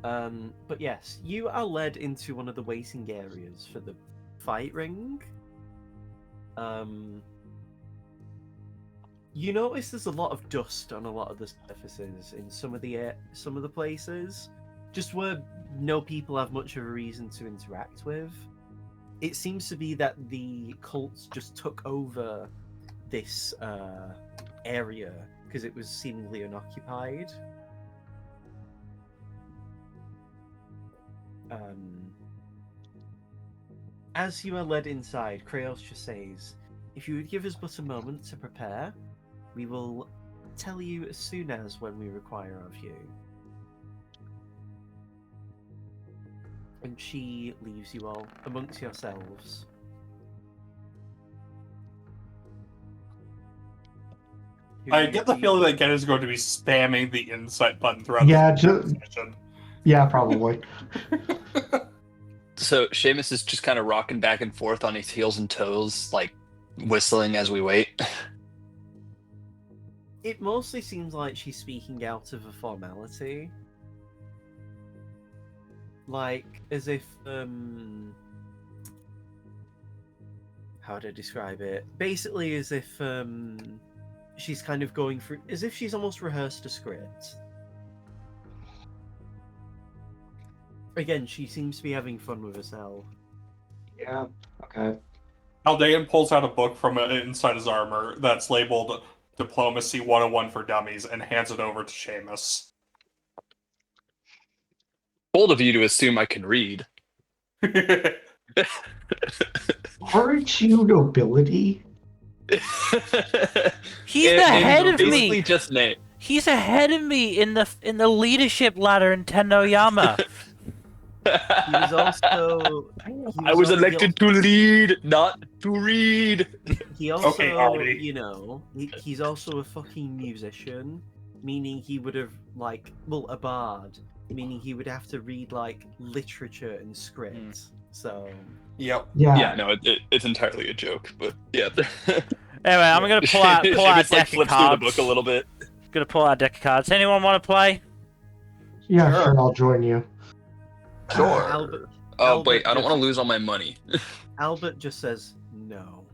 But yes, you are led into one of the waiting areas for the fight ring. You notice there's a lot of dust on a lot of the surfaces in some of the places, just where no people have much of a reason to interact with. It seems to be that the cults just took over this area because it was seemingly unoccupied. As you are led inside, Kraos just says, "If you would give us but a moment to prepare, we will tell you as soon as when we require of you." And she leaves you all amongst yourselves. I get the feeling that Gen is going to be spamming the insight button throughout Yeah, this session. Yeah, probably. So Seamus is just kind of rocking back and forth on his heels and toes, like whistling as we wait. It mostly seems like she's speaking out of a formality. Like, as if, how to describe it? Basically, as if, she's kind of going through, as if she's almost rehearsed a script. Again, she seems to be having fun with herself. Yeah, okay. Aldean pulls out a book from inside his armor that's labeled Diplomacy 101 for Dummies and hands it over to Seamus. Bold of you to assume I can read. Aren't you nobility? He's ahead of basically me. Just name. He's ahead of me in the leadership ladder in Tennoyama. He was also. I was elected to lead, not to read. He also, Okay, Artie. you know, he's also a fucking musician, meaning he would have, like, well, a bard, meaning he would have to read, like, literature and script. So. Yep. Yeah, no, it's entirely a joke, but yeah. Anyway, I'm gonna pull out a Seamus, deck of flips through cards. the book a little bit. Gonna pull out a deck of cards. Anyone want to play? Yeah, Sure. sure, I'll join you. Sure. Albert, Oh, Albert wait, I don't just- want to lose all my money. Albert just says no.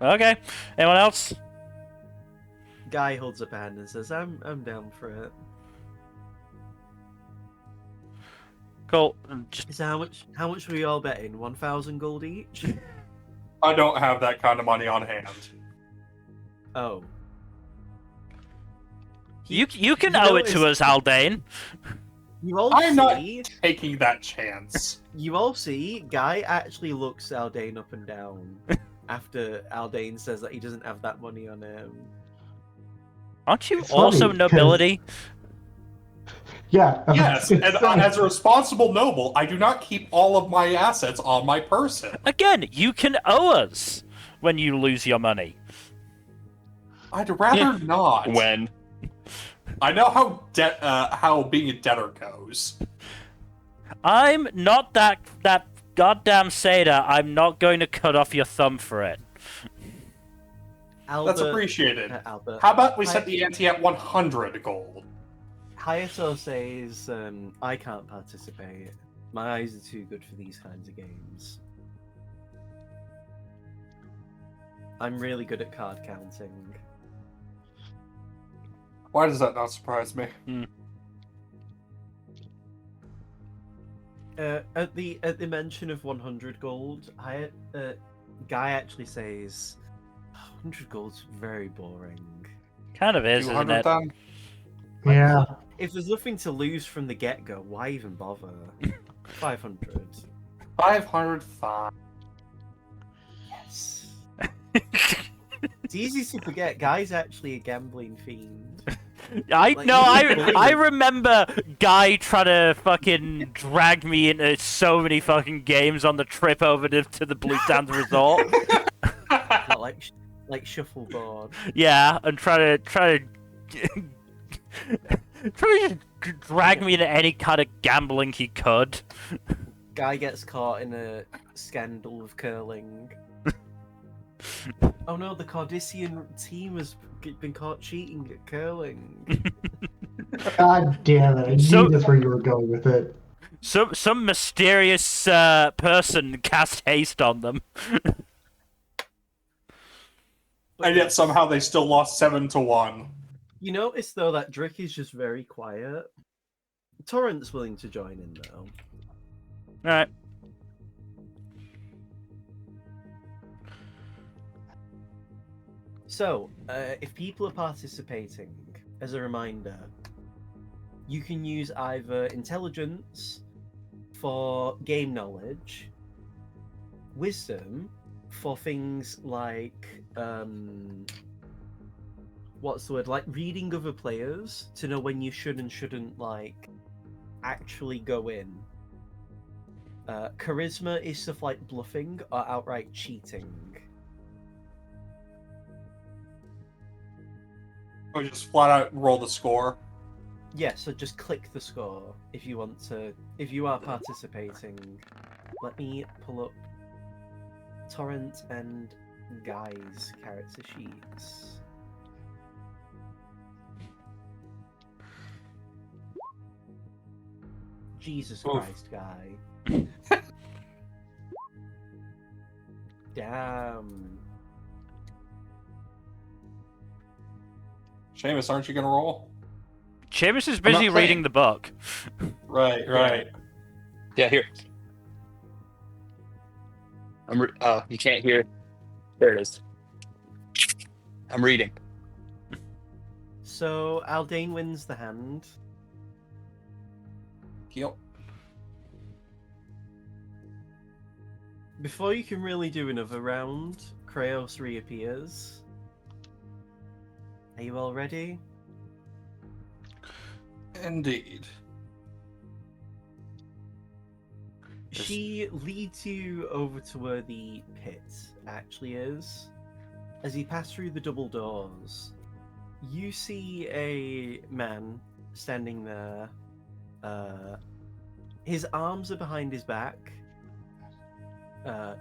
Okay. Anyone else? Guy holds up a hand and says, "I'm down for it." Cool. Just So how much were we all betting? 1,000 gold each? I don't have that kind of money on hand. Oh. you can you owe know, it to us, Haldane. You all I'm not see, taking that chance. you all see, Guy actually looks Aldane up and down after Aldane says that he doesn't have that money on him. Aren't you It's also funny, 'cause- nobility? Yeah. Yes, and as a responsible noble, I do not keep all of my assets on my person. Again, you can owe us when you lose your money. I'd rather not. When? I know how being a debtor goes. I'm not that goddamn satyr. I'm not going to cut off your thumb for it. Albert, That's appreciated. Albert. How about we set the ante at 100 gold? Hayato says, I can't participate. My eyes are too good for these kinds of games. I'm really good at card counting. Why does that not surprise me? At the mention of 100 gold, Guy actually says, 100 gold's very boring. Kind of is, isn't 200 it? then? Yeah. If there's nothing to lose from the get-go, why even bother? 500. 505. Yes. It's easy to forget. Guy's actually a gambling fiend. I Like, remember Guy trying to fucking drag me into so many fucking games on the trip over to the Blue Sands Resort. Not like shuffleboard. Yeah, and try to drag me into any kind of gambling he could. Guy gets caught in a scandal of curling. Oh no, the Cardassian team has been caught cheating at curling. God damn it! I So- knew that's where you were going with it. Some mysterious person cast haste on them. But And yet somehow they still lost 7-1. You notice though that Drick is just very quiet. Torrent's willing to join in though. Alright. So, if people are participating, as a reminder, you can use either intelligence for game knowledge, wisdom for things like what's the word? Like reading other players to know when you should and shouldn't like actually go in. Charisma is stuff like bluffing or outright cheating. Or just flat out roll the score. Yeah, so just click the score if you want to. If you are participating, let me pull up Torrent and Guy's character sheets. Jesus Oof. Christ, Guy. Damn. Seamus, aren't you gonna roll? Seamus is I'm not busy playing. reading the book. Right. Yeah, here. You can't hear. There it is. I'm reading. So Aldane wins the hand. Yep. Before you can really do another round, Kraos reappears. Are you all ready? Indeed. She leads you over to where the pit actually is. As you pass through the double doors, you see a man standing there. His arms are behind his back.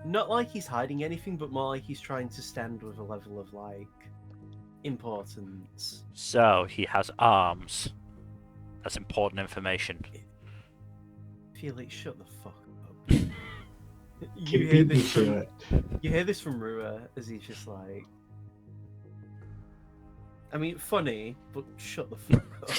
Not like he's hiding anything, but more like he's trying to stand with a level of, like, importance. So, he has arms. That's important information. Felix, shut the fuck up. You beat me to it. You hear this from Rua as he's just like... I mean, funny, but shut the fuck up.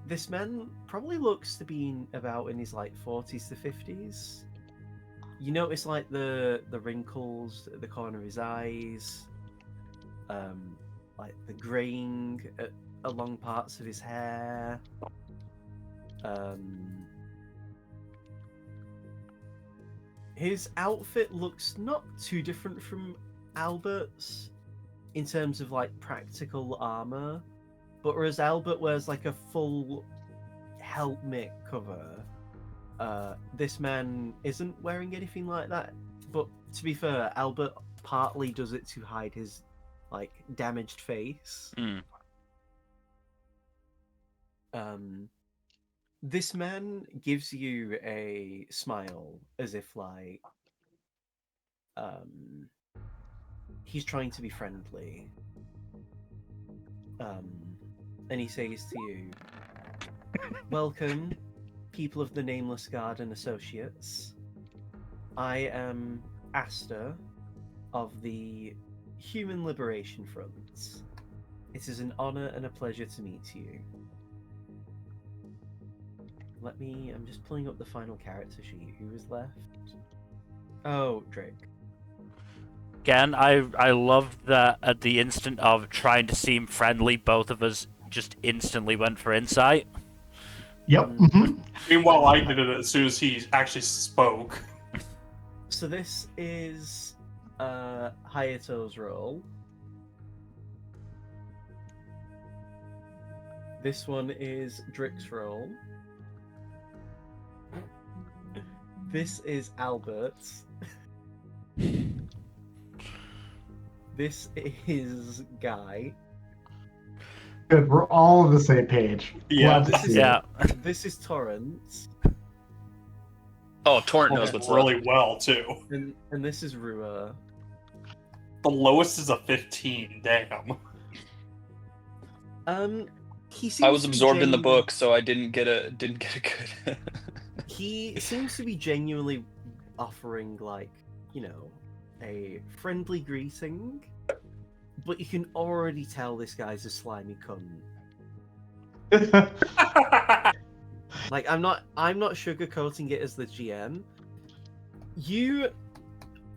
This man probably looks to be about in his like 40s to 50s. You notice like the wrinkles at the corner of his eyes, like the graying along parts of his hair. His outfit looks not too different from Albert's in terms of like practical armor, but whereas Albert wears like a full helmet cover, this man isn't wearing anything like that. But to be fair, Albert partly does it to hide his like damaged face. This man gives you a smile as if like he's trying to be friendly. And he says to you, "Welcome, people of the Nameless Guard and Associates. I am Asta of the Human Liberation Front. It is an honor and a pleasure to meet you." I'm just pulling up the final character sheet. Who is left? Oh, Drake. Again, I love that at the instant of trying to seem friendly, both of us just instantly went for insight. Yep. Meanwhile, I did it as soon as he actually spoke. So this is Hayato's role. This one is Drick's role. This is Albert's. This is Guy. Good. We're all on the same page. Yeah, Glad to this is- see it. Yeah. This is Torrance. Oh, Torrent knows what's up. really well too. And this is Rua. The lowest is a 15. Damn. He seems I was to be absorbed in the book, so I didn't get a good. He seems to be genuinely offering, like, you know, a friendly greeting, but you can already tell this guy's a slimy cunt. Like, I'm not sugarcoating it as the GM. You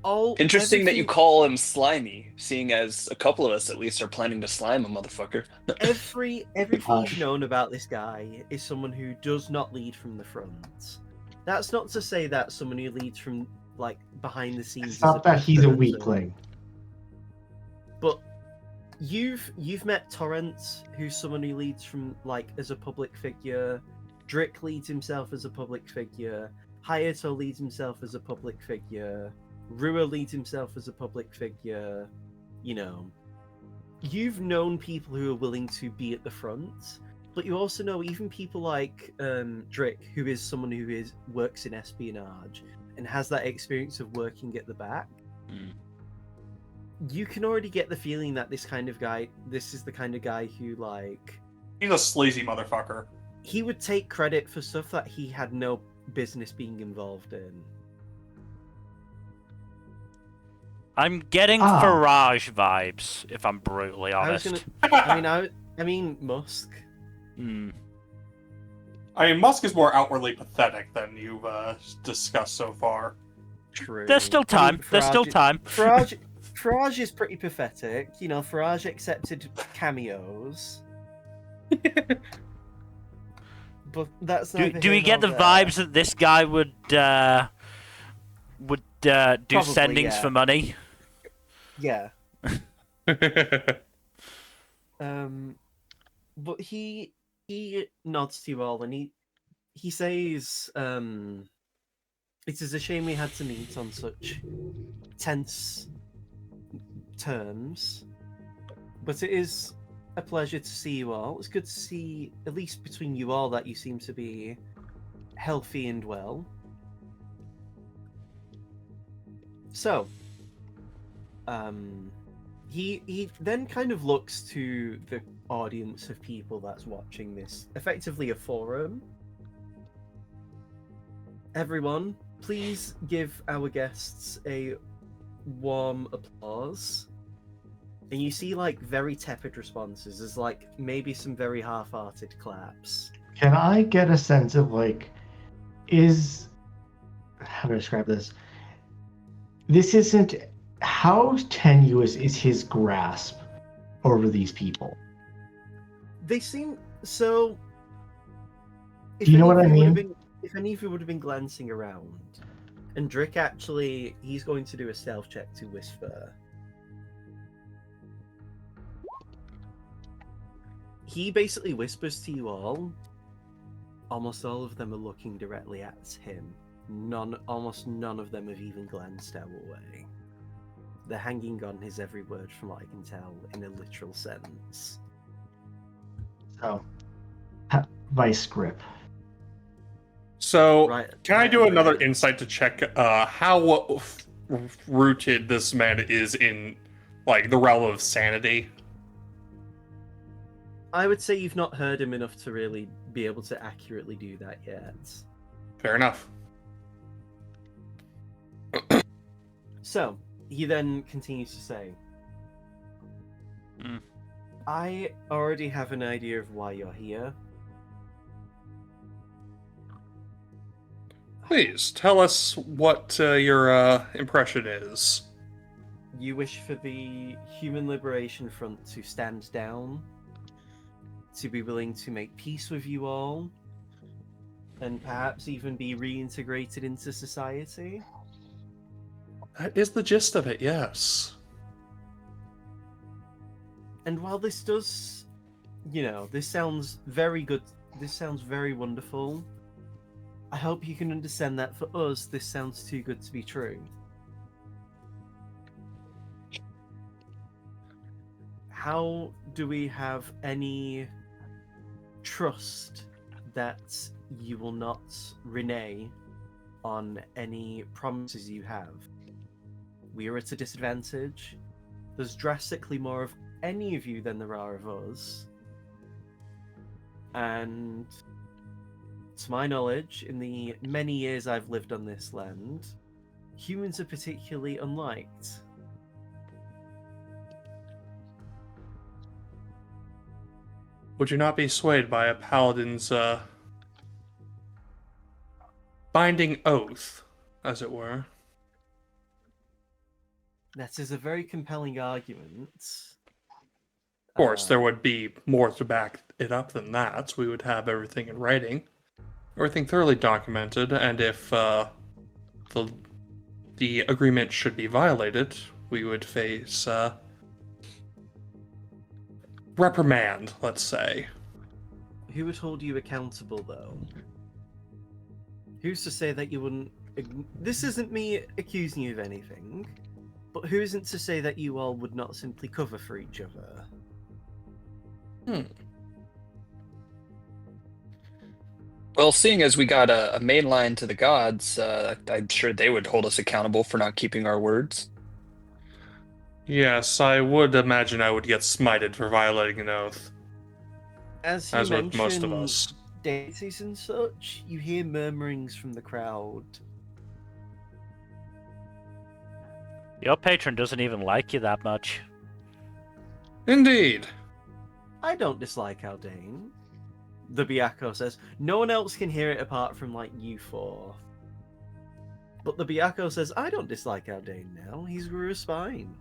all Interesting that you everything- call him slimy, seeing as a couple of us at least are planning to slime a motherfucker. everything Gosh. you've known about this guy is someone who does not lead from the front. That's not to say that someone who leads from, like, behind the scenes. It's not that he's a person. weakling. But you've met Torrent, who's someone who leads from, like, as a public figure. Drick leads himself as a public figure. Hayato leads himself as a public figure. Rua leads himself as a public figure. You know, you've known people who are willing to be at the front, but you also know even people like Drick, who is someone who works in espionage and has that experience of working at the back. Mm. You can already get the feeling that this is the kind of guy who, like, He's a sleazy motherfucker. he would take credit for stuff that he had no business being involved in. I'm getting Farage vibes, if I'm brutally honest. I mean Musk. Hmm. I mean, Musk is more outwardly pathetic than you've discussed so far. True. There's still time. There's still time. Farage is pretty pathetic. You know, Farage accepted cameos. But that's Do we get the vibes that this guy would do Probably, sendings yeah. for money? Yeah. But he nods to you all, and he says, "It is a shame we had to meet on such tense terms, but it is a pleasure to see you all. It's good to see, at least between you all, that you seem to be healthy and well. So, he then kind of looks to the audience of people that's watching this, effectively a forum. Everyone, please give our guests a warm applause." And you see, like, very tepid responses. There's, like, maybe some very half-hearted claps. Can I get a sense of, like, how to describe this? This isn't, how tenuous is his grasp over these people? They seem so. Do you know what I mean? If any of you would have been glancing around, and Drick actually, he's going to do a stealth check to whisper. He basically whispers to you all. Almost all of them are looking directly at him. Almost none of them have even glanced our way. They're hanging on his every word, from what I can tell, in a literal sense. So, vice grip. So, Right, can I right do away. another insight to check how rooted this man is in, like, the realm of sanity? I would say you've not heard him enough to really be able to accurately do that yet. Fair enough. So, he then continues to say, Mm. I already have an idea of why you're here. Please, tell us what your impression is. You wish for the Human Liberation Front to stand down, to be willing to make peace with you all, and perhaps even be reintegrated into society. That is the gist of it, yes. And while this does, this sounds very good, this sounds very wonderful, I hope you can understand that for us, this sounds too good to be true. How do we have any trust that you will not renege on any promises you have. We are at a disadvantage. There's drastically more of any of you than there are of us. And to my knowledge, in the many years I've lived on this land, humans are particularly unliked. Would you not be swayed by a paladin's binding oath, as it were? That is a very compelling argument. Of course, there would be more to back it up than that. We would have everything in writing, everything thoroughly documented, and if the agreement should be violated, we would face reprimand, let's say. Who would hold you accountable, though? Who's to say that you wouldn't... This isn't me accusing you of anything, but who isn't to say that you all would not simply cover for each other? Well, seeing as we got a main line to the gods, I'm sure they would hold us accountable for not keeping our words. Yes, I would imagine I would get smited for violating an oath, As you as mentioned, with most of us. deities and such, you hear murmurings from the crowd. Your patron doesn't even like you that much. Indeed. I don't dislike Aldane. The Biako says. No one else can hear it apart from, like, you four. But the Biako says, I don't dislike Aldane now. He's grew a spine.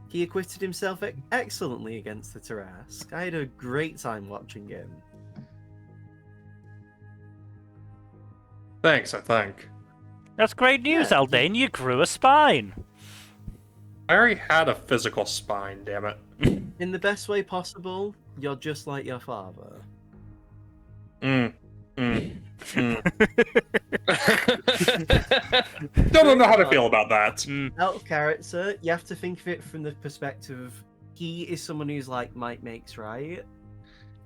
He acquitted himself excellently against the Tarrasque. I had a great time watching him. Thanks, I think. That's great news, Yeah, Aldane. You grew a spine. I already had a physical spine, damn it. In the best way possible, you're just like your father. Don't know how to feel about that. Out of character, you have to think of it from the perspective of he is someone who's like might makes right.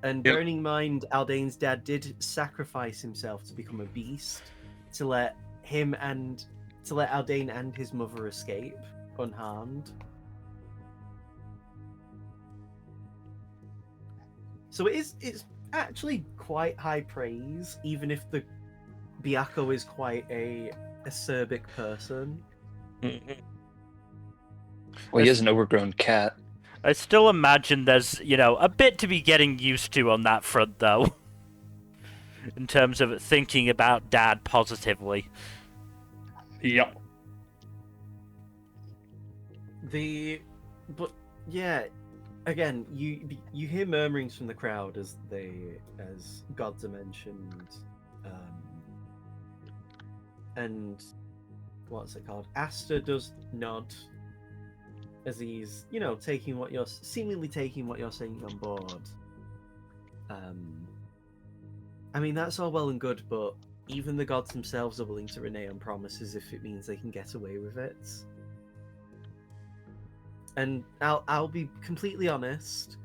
And Yep. bearing in mind, Aldane's dad did sacrifice himself to become a beast to let Aldane and his mother escape unharmed. So it's actually quite high praise, even if the Biako is quite a acerbic person. Well, he is an overgrown cat. I still imagine there's, a bit to be getting used to on that front, though. In terms of thinking about Dad positively. Yep. But yeah, again, you hear murmurings from the crowd as gods are mentioned, and what's it called? Asta does nod as he's seemingly taking what you're saying on board. I mean, that's all well and good, but even the gods themselves are willing to renege on promises if it means they can get away with it. And I'll be completely honest.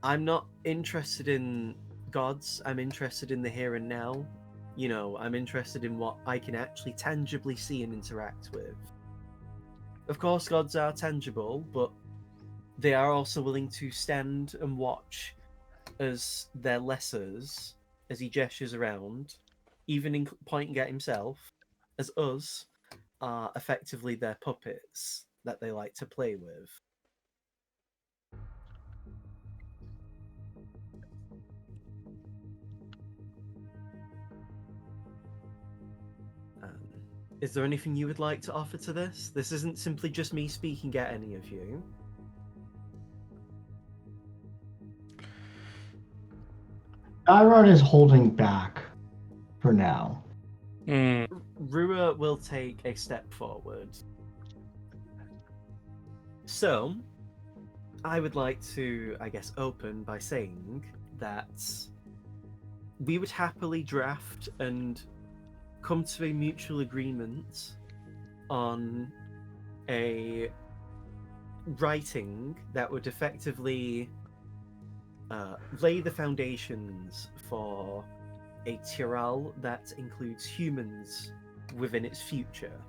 I'm not interested in gods. I'm interested in the here and now. I'm interested in what I can actually tangibly see and interact with. Of course, gods are tangible, but they are also willing to stand and watch as their lessers, as he gestures around, even pointing at himself, as us are effectively their puppets that they like to play with. Is there anything you would like to offer to this? This isn't simply just me speaking at any of you. Iron is holding back for now. Rua will take a step forward. So, I would like to, open by saying that we would happily draft and come to a mutual agreement on a writing that would effectively lay the foundations for a Tyrell that includes humans within its future.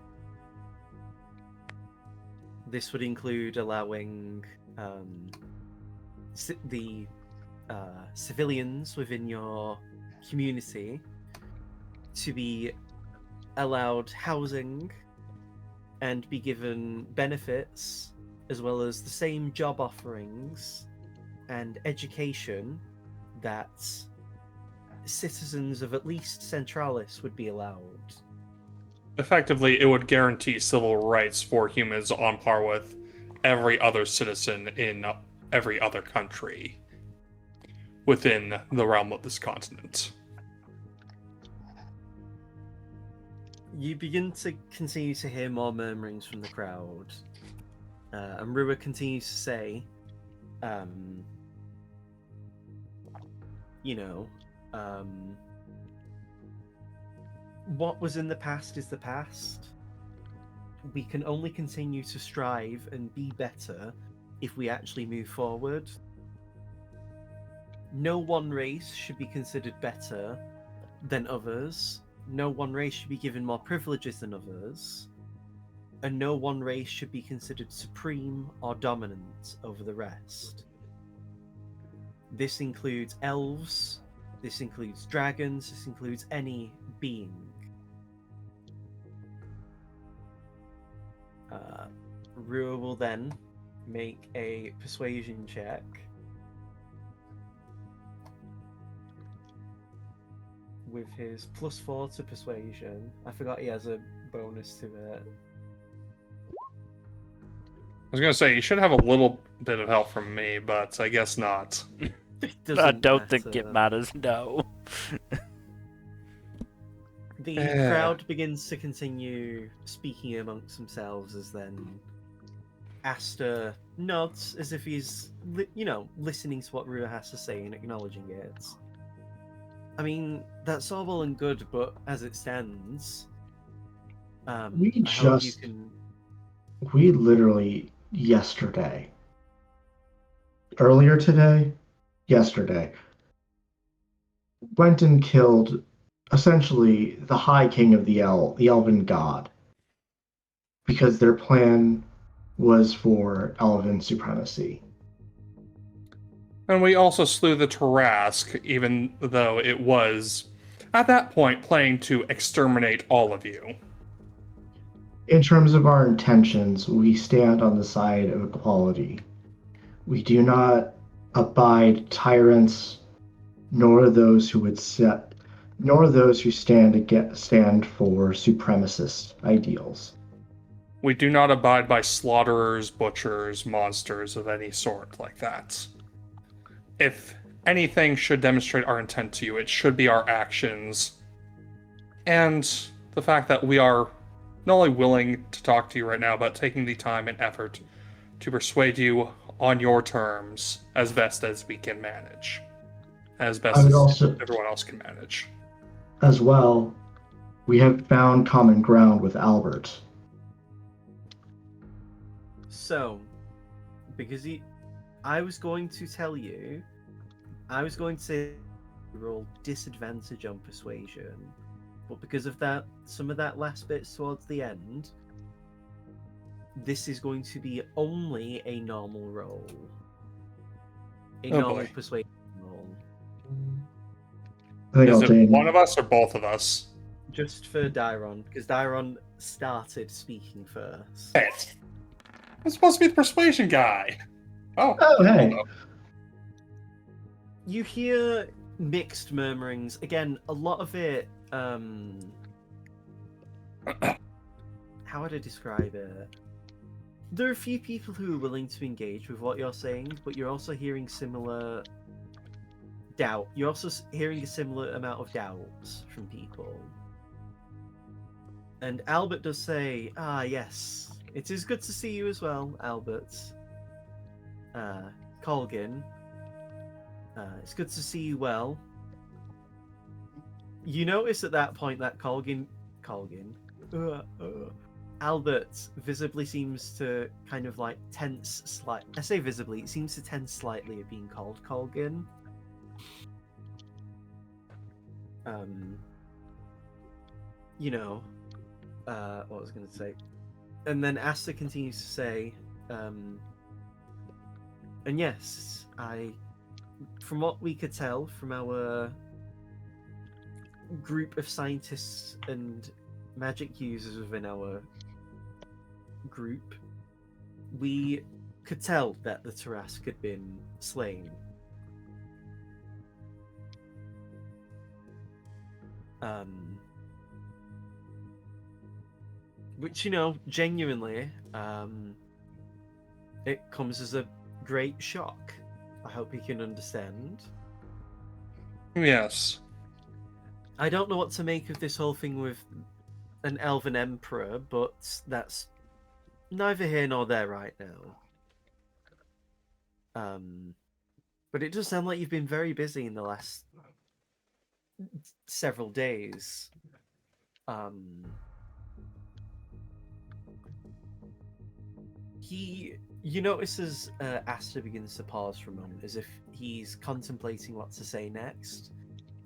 This would include allowing the civilians within your community to be allowed housing and be given benefits, as well as the same job offerings and education that citizens of at least Centralis would be allowed. Effectively, it would guarantee civil rights for humans on par with every other citizen in every other country within the realm of this continent. You begin to continue to hear more murmurings from the crowd. And Rua continues to say, what was in the past is the past. We can only continue to strive and be better if we actually move forward. No one race should be considered better than others. No one race should be given more privileges than others. And no one race should be considered supreme or dominant over the rest. This includes elves, this includes dragons, this includes any being. Rua will then make a persuasion check. With his +4 to persuasion. I forgot he has a bonus to it. I was gonna say, you should have a little bit of help from me, but I guess not. I don't think it matters, no. The crowd begins to continue speaking amongst themselves as then Aster nods as if he's, listening to what Rua has to say and acknowledging it. I mean, that's all well and good, but as it stands, we literally earlier today, yesterday, went and killed essentially the High King of the Elven God, because their plan was for Elven supremacy. And we also slew the Tarrasque, even though it was, at that point, planning to exterminate all of you. In terms of our intentions, we stand on the side of equality. We do not abide tyrants, nor those who stand for supremacist ideals. We do not abide by slaughterers, butchers, monsters of any sort like that. If anything should demonstrate our intent to you, it should be our actions. And the fact that we are not only willing to talk to you right now, but taking the time and effort to persuade you on your terms as best as we can manage. As best as everyone else can manage. As well, we have found common ground with Albert. So, because I was going to tell you, I was going to say roll disadvantage on persuasion, but because of that, some of that last bit towards the end, this is going to be only a normal roll. Normal persuasion roll. Is it one of us or both of us? Just for Dairon, because Dairon started speaking first. Hey, I'm supposed to be the persuasion guy. Oh hey. You hear mixed murmurings. Again, a lot of it, how would I describe it? There are a few people who are willing to engage with what you're saying, but you're also hearing similar doubt. You're also hearing a similar amount of doubts from people. And Albert does say, yes, it is good to see you as well, Albert. Colgan, it's good to see you well. You notice at that point that Albert visibly seems to kind of like tense I say visibly, it seems to tense slightly at being called Colgan. you know, what was I going to say? And then Asta continues to say, and yes, from what we could tell from our group of scientists and magic users within our group, we could tell that the Tarrasque had been slain. Which, you know, genuinely, it comes as a great shock. I hope you can understand. Yes. I don't know what to make of this whole thing with an elven emperor, but that's neither here nor there right now. But it does sound like you've been very busy in the last several days. You notice as Asta begins to pause for a moment, as if he's contemplating what to say next.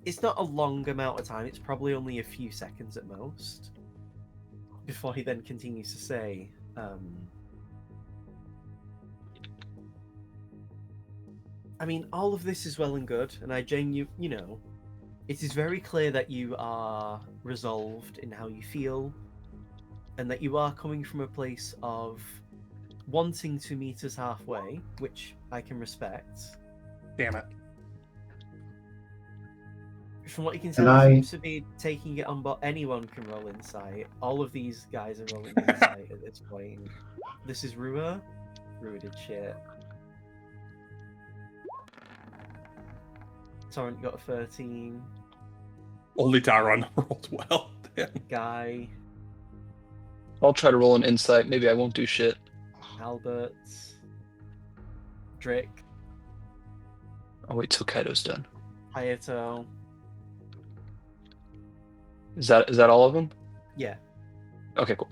It's not a long amount of time, it's probably only a few seconds at most, before he then continues to say, I mean, all of this is well and good, and you know, it is very clear that you are resolved in how you feel, and that you are coming from a place of wanting to meet us halfway, which I can respect. Damn it. From what you can tell, it seems to be taking it on, but anyone can roll insight. All of these guys are rolling insight at this point. This is Rua. Rua did shit. Torrent got a 13. Only Daron rolled well. Damn. Guy. I'll try to roll an insight. Maybe I won't do shit. Albert. Drake. I'll wait till Kaido's done. Hayato. Is that all of them? Yeah. Okay, cool.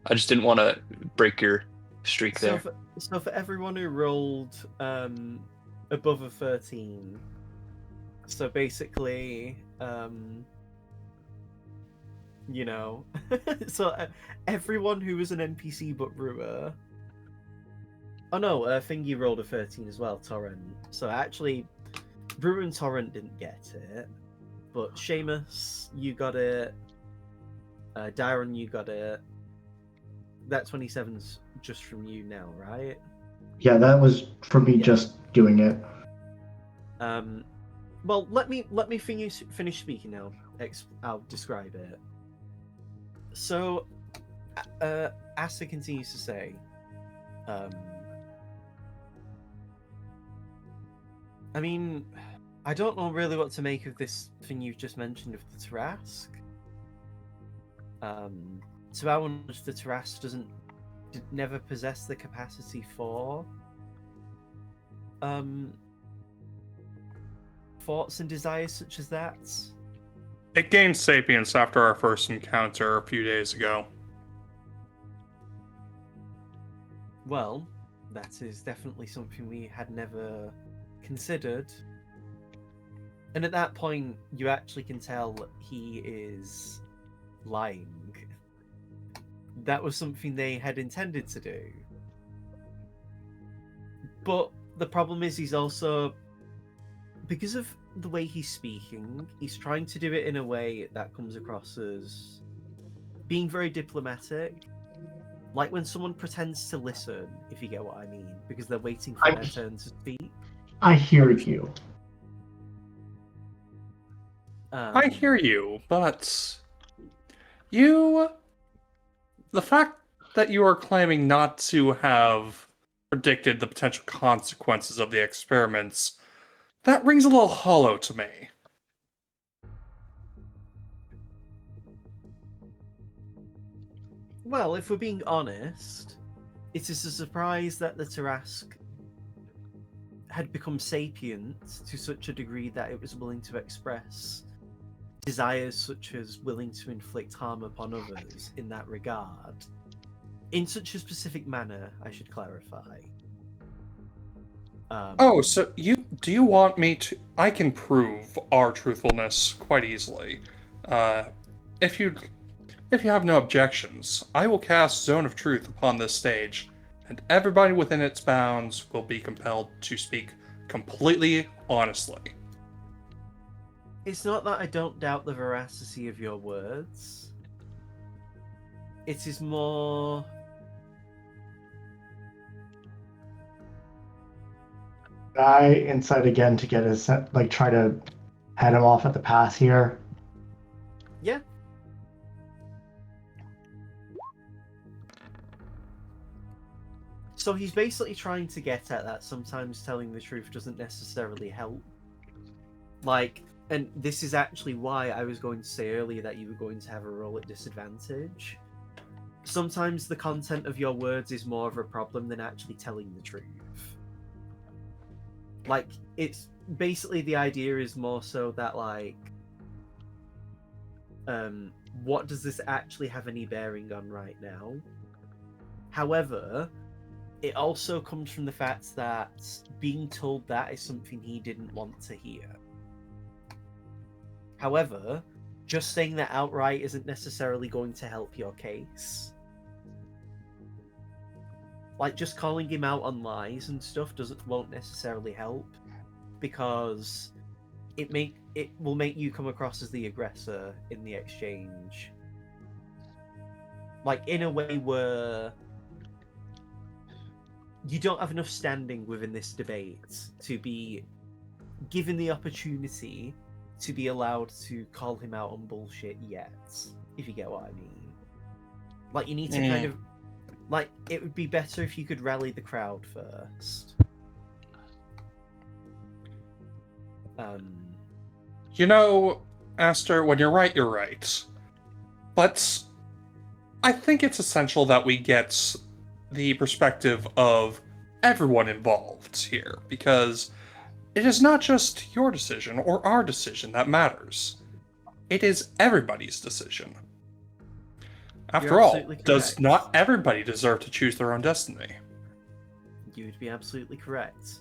I just didn't want to break your streak there. So for everyone who rolled above a 13, so basically, you know, so everyone who was an NPC but Rua. Oh no, Thingy rolled a 13 as well, Torrent. So actually, Rua and Torrent didn't get it, but Seamus, you got it. Darren, you got it. That 27's just from you now, right? Yeah, that was from me just doing it. Well, let me finish speaking now. I'll describe it. So, Asta continues to say, I mean, I don't know really what to make of this thing you've just mentioned of the Tarrasque. To our knowledge, the Tarrasque never possess the capacity for thoughts and desires such as that. It gained sapience after our first encounter a few days ago. Well, that is definitely something we had never considered. And at that point, you actually can tell he is lying. That was something they had intended to do. But the problem is he's also, because of the way he's speaking, he's trying to do it in a way that comes across as being very diplomatic. Like when someone pretends to listen, if you get what I mean, because they're waiting for their turn to speak. I hear you. I hear you, but the fact that you are claiming not to have predicted the potential consequences of the experiments, that rings a little hollow to me. Well, if we're being honest, it is a surprise that the Tarrasque had become sapient to such a degree that it was willing to express desires such as willing to inflict harm upon others in that regard. In such a specific manner, I should clarify. Oh, so do you want me to? I can prove our truthfulness quite easily. If you have no objections, I will cast Zone of Truth upon this stage, and everybody within its bounds will be compelled to speak completely honestly. It's not that I don't doubt the veracity of your words. It is more... I insight again to get his, like, try to head him off at the pass here. Yeah. So he's basically trying to get at that sometimes telling the truth doesn't necessarily help. Like, and this is actually why I was going to say earlier that you were going to have a roll at disadvantage. Sometimes the content of your words is more of a problem than actually telling the truth. Like, it's basically the idea is more so that, like, what does this actually have any bearing on right now? However, it also comes from the fact that being told that is something he didn't want to hear. However, just saying that outright isn't necessarily going to help your case. Like, just calling him out on lies and stuff won't necessarily help, because it will make you come across as the aggressor in the exchange. Like, in a way where you don't have enough standing within this debate to be given the opportunity to be allowed to call him out on bullshit yet, if you get what I mean. Like, you need to kind of... Like, it would be better if you could rally the crowd first. You know, Aster, when you're right, you're right. But I think it's essential that we get the perspective of everyone involved here, because it is not just your decision or our decision that matters. It is everybody's decision. After all, does not everybody deserve to choose their own destiny? You would be absolutely correct.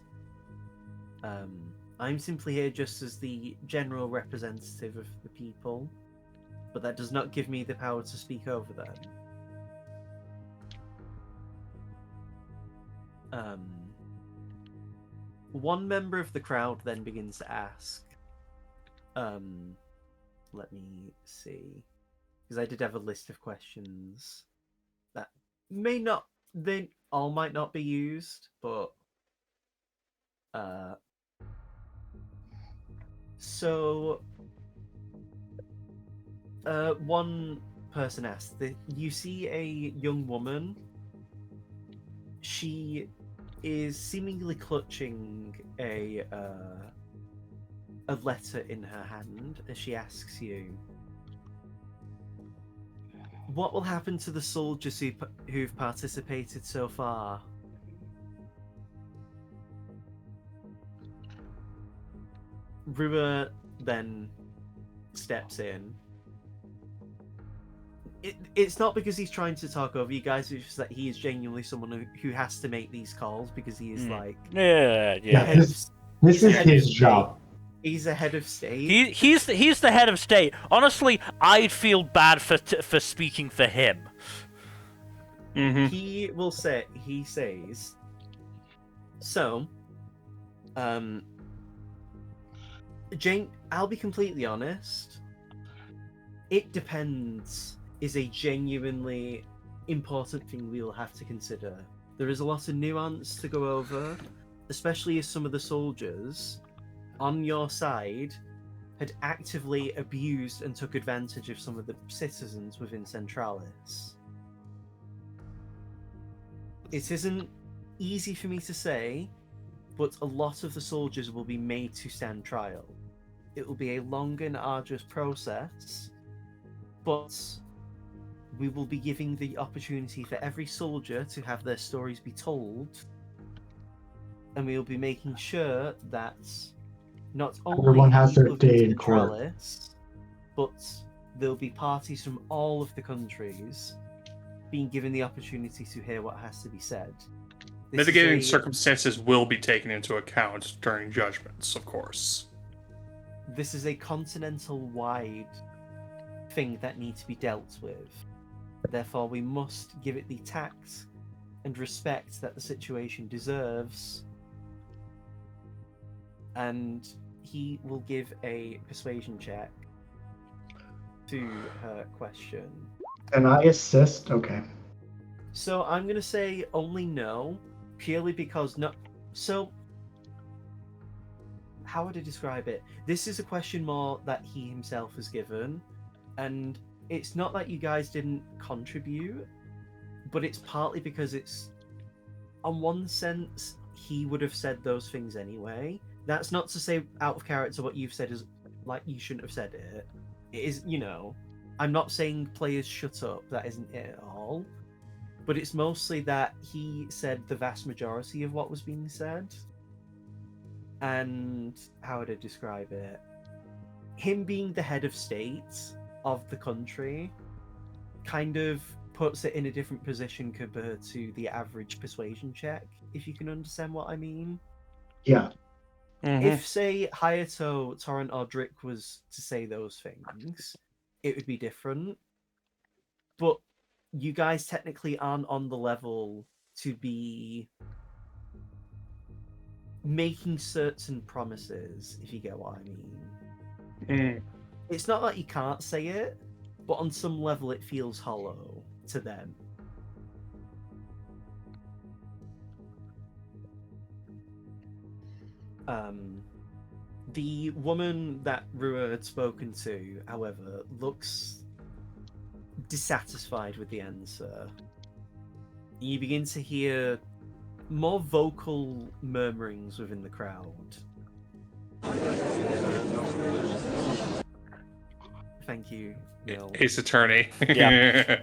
I'm simply here just as the general representative of the people, but that does not give me the power to speak over them. One member of the crowd then begins to ask, let me see, because I did have a list of questions that they all might not be used, but so one person asked that you see a young woman. She is seemingly clutching a letter in her hand as she asks you, what will happen to the soldiers who've participated so far? Rua then steps in. It's not because he's trying to talk over you guys, it's just that he is genuinely someone who has to make these calls, because he is like... Yeah. This is his job. He's a head of state. He's the head of state. Honestly, I'd feel bad for speaking for him. Mm-hmm. He says, so, Jane, I'll be completely honest. It depends is a genuinely important thing we'll have to consider. There is a lot of nuance to go over, especially as some of the soldiers on your side had actively abused and took advantage of some of the citizens within Centralis. It isn't easy for me to say, but a lot of the soldiers will be made to stand trial. It will be a long and arduous process, but we will be giving the opportunity for every soldier to have their stories be told, and we will be making sure that not only everyone has their people day in in court, Centralis, but there'll be parties from all of the countries being given the opportunity to hear what has to be said. This Mitigating is circumstances will be taken into account during judgments, of course. this is a continental-wide thing that needs to be dealt with. Therefore, we must give it the tact and respect that the situation deserves. And he will give a persuasion check to her question. And I assist? Okay. So I'm going to say only no, purely because no. So, how would I describe it? This is a question more that he himself has given, and it's not that you guys didn't contribute, but it's partly because it's, on one sense, he would have said those things anyway. That's not to say out of character what you've said is like you shouldn't have said it. It is, you know, I'm not saying players shut up, that isn't it at all. But it's mostly that he said the vast majority of what was being said. And how would I describe it? Him being the head of state of the country kind of puts it in a different position compared to the average persuasion check, if you can understand what I mean. Yeah. If, say, Hayato, Torrent, or Drick was to say those things, it would be different. But you guys technically aren't on the level to be making certain promises, if you get what I mean. It's not that you can't say it, but on some level it feels hollow to them. The woman that Rua had spoken to, however, looks dissatisfied with the answer. You begin to hear more vocal murmurings within the crowd. Thank you, Neil. Ace Attorney. Yeah.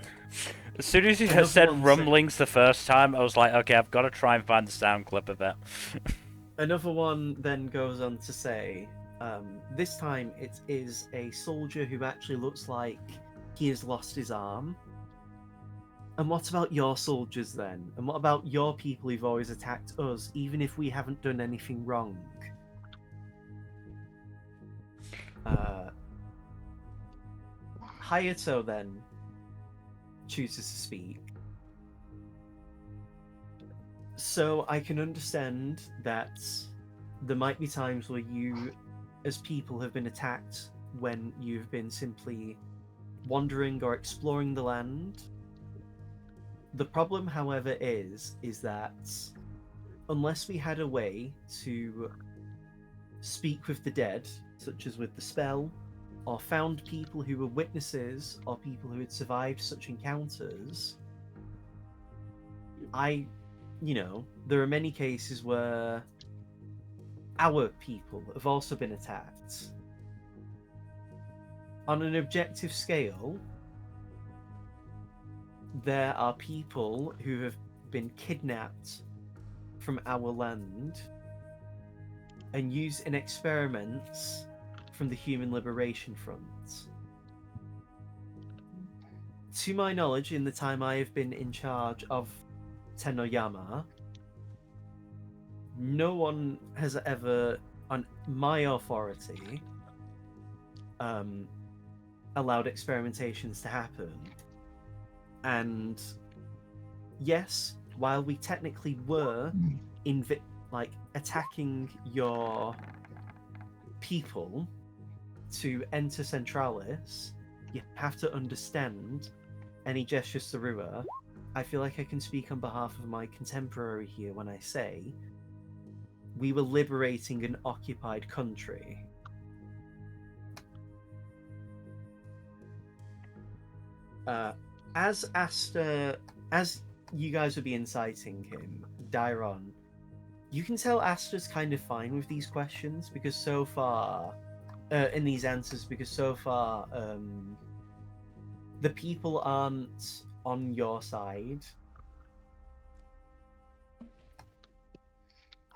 As soon as you Another said one rumblings the first time, I was like, okay, I've got to try and find the sound clip of it. Another one then goes on to say, this time it is a soldier who actually looks like he has lost his arm. And what about your soldiers then? And what about your people who've always attacked us, even if we haven't done anything wrong? Hayato then chooses to speak. So I can understand that there might be times where you, as people, have been attacked when you've been simply wandering or exploring the land. The problem, however, is that unless we had a way to speak with the dead, such as with the spell, or found people who were witnesses or people who had survived such encounters, there are many cases where our people have also been attacked. On an objective scale, there are people who have been kidnapped from our land and used in experiments from the Human Liberation Front. To my knowledge, in the time I have been in charge of Tenoyama, no one has ever, on my authority, allowed experimentations to happen. And yes, while we technically were attacking your people to enter Centralis, you have to understand any gestures to Rua. I feel like I can speak on behalf of my contemporary here when I say we were liberating an occupied country. As you guys would be inciting him, Dairon, you can tell Asta's kind of fine with these questions because so far, in these answers, because so far, the people aren't on your side.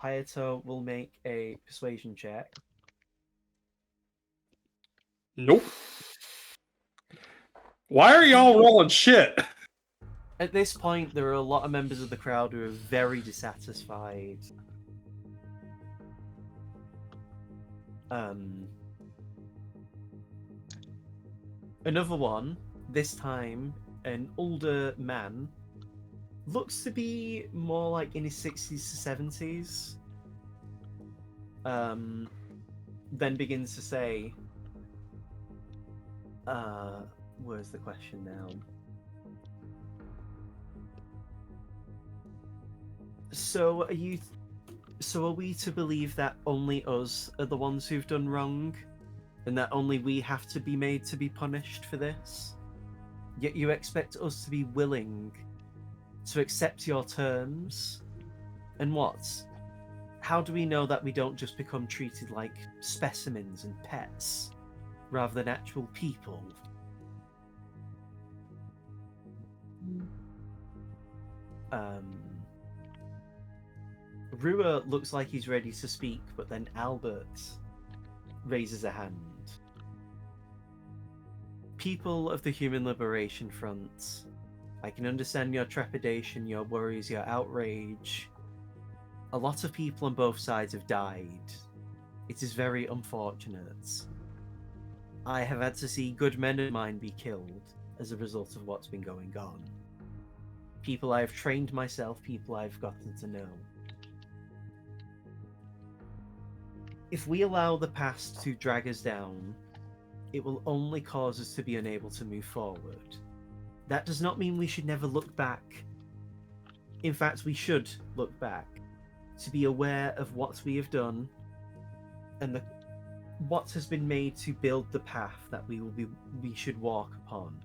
Hayato will make a persuasion check. Nope. Why are y'all rolling shit? At this point, there are a lot of members of the crowd who are very dissatisfied. Another one, this time an older man, looks to be more like in his 60s to 70s. Then begins to say, where's the question now? So are we to believe that only us are the ones who've done wrong? And that only we have to be made to be punished for this? Yet you expect us to be willing to accept your terms? And what? How do we know that we don't just become treated like specimens and pets, rather than actual people? Rua looks like he's ready to speak, but then Albert raises a hand. People of the Human Liberation Front, I can understand your trepidation, your worries, your outrage. A lot of people on both sides have died. It is very unfortunate. I have had to see good men of mine be killed as a result of what's been going on. People I have trained myself, people I've gotten to know. If we allow the past to drag us down, it will only cause us to be unable to move forward. That does not mean we should never look back. In fact, we should look back to be aware of what we have done and what has been made to build the path that we should walk upon.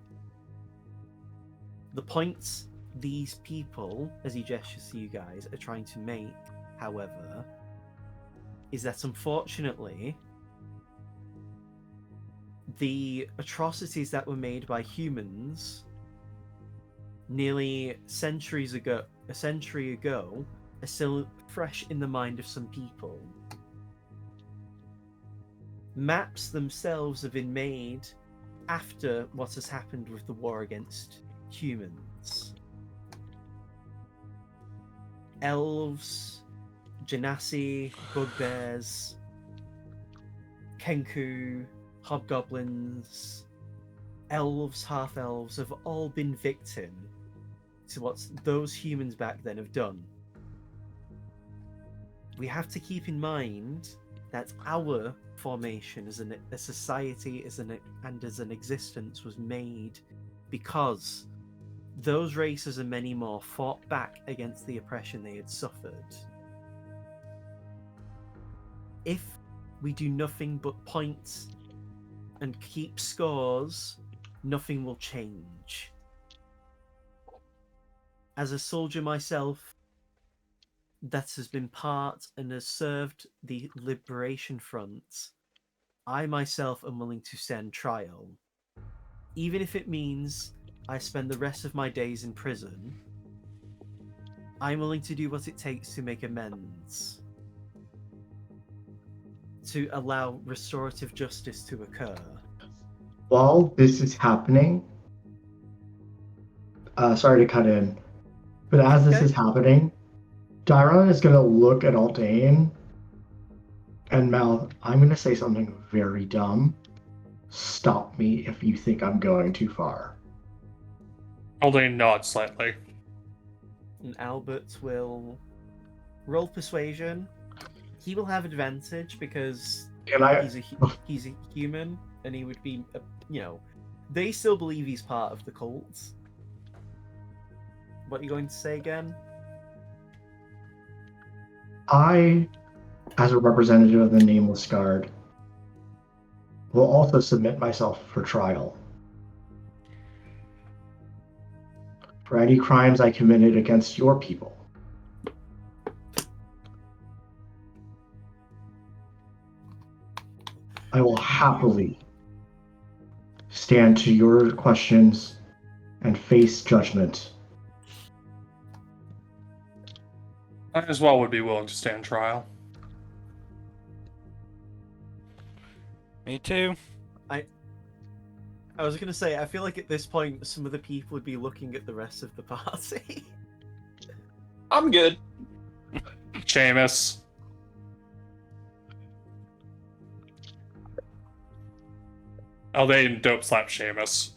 The points these people, as he gestures to you guys, are trying to make, however, is that unfortunately the atrocities that were made by humans nearly a century ago are still fresh in the mind of some people. Maps themselves have been made after what has happened with the war against humans. Elves, Genasi, bugbears, Kenku, hobgoblins, elves, half-elves have all been victim to what those humans back then have done. We have to keep in mind that our formation as a society, and as an existence was made because those races and many more fought back against the oppression they had suffered. If we do nothing but point and keep scores, nothing will change. As a soldier myself, that has been part and has served the Liberation Front, I myself am willing to stand trial. Even if it means I spend the rest of my days in prison, I'm willing to do what it takes to make amends, to allow restorative justice to occur. While this is happening, sorry to cut in, but as this is happening, Dairon is going to look at Aldane and mouth, I'm going to say something very dumb. Stop me if you think I'm going too far. Aldane nods slightly. And Albert will roll persuasion. He will have advantage because he's a human, and he would be, they still believe he's part of the cult. What are you going to say again? I, as a representative of the Nameless Guard, will also submit myself for trial for any crimes I committed against your people. I will happily stand to your questions and face judgment. I as well would be willing to stand trial. Me too. I was gonna say, I feel like at this point, some of the people would be looking at the rest of the party. I'm good. Seamus. Aldain dope slap Seamus.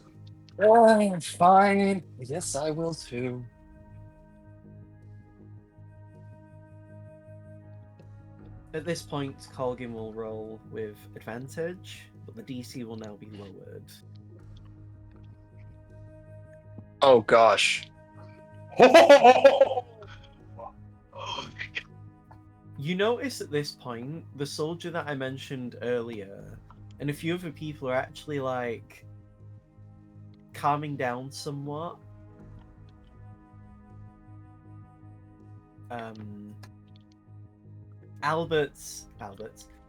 Oh, fine. Yes, I will too. At this point, Colgan will roll with advantage, but the DC will now be lowered. Oh gosh. You notice at this point, the soldier that I mentioned earlier, and a few other people are actually like calming down somewhat.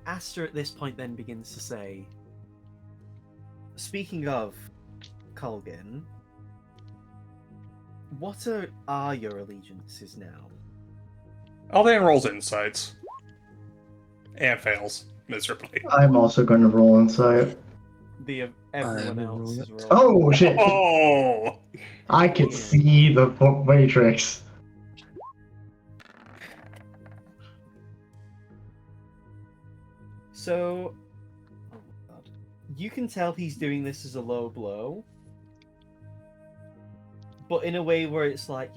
Aster at this point then begins to say, speaking of Colgan, what are your allegiances now? Aldain rolls insights. And fails miserably. I'm also going to roll insight. Everyone else is rolling. Oh shit! Oh! I could see the matrix. So, oh my god, you can tell he's doing this as a low blow, but in a way where it's like,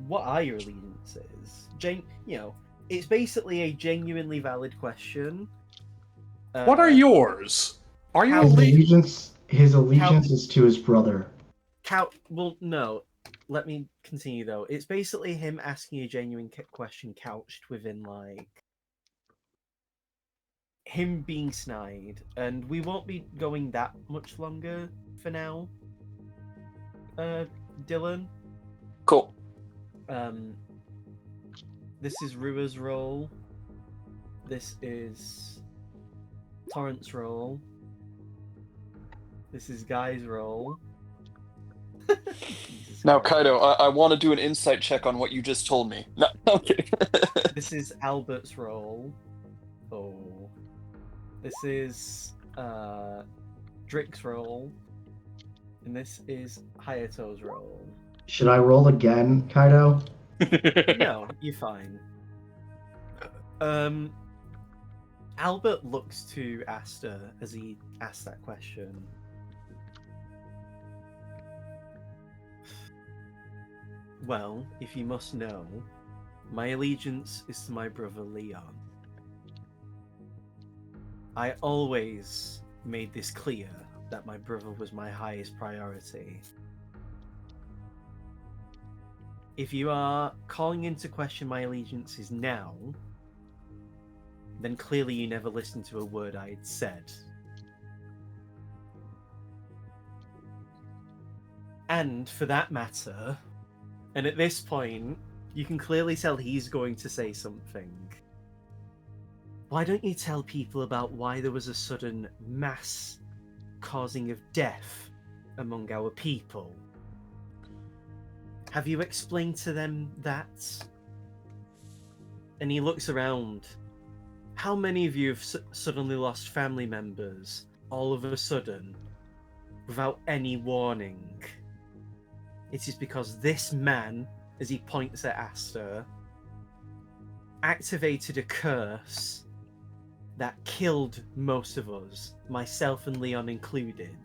what are your allegiances? It's basically a genuinely valid question. What are yours? Are you His allegiance is to his brother. Well, no. Let me continue though. It's basically him asking a genuine question couched within like him being snide, and we won't be going that much longer for now. Dylan. Cool. This is Rua's role. This is Torrent's role. This is Guy's role. Now, Kaido, I want to do an insight check on what you just told me. No, okay. This is Albert's role. Oh. This is Drick's role. And this is Hayato's role. Should I roll again, Kaido? No, you're fine. Albert looks to Aster as he asks that question. Well, if you must know, my allegiance is to my brother Leon. I always made this clear that my brother was my highest priority. If you are calling into question my allegiances now, then clearly you never listened to a word I had said. And for that matter, and at this point, you can clearly tell he's going to say something. Why don't you tell people about why there was a sudden mass causing of death among our people? Have you explained to them that? And he looks around. How many of you have suddenly lost family members all of a sudden without any warning? It is because this man, as he points at Aster, activated a curse that killed most of us, myself and Leon included.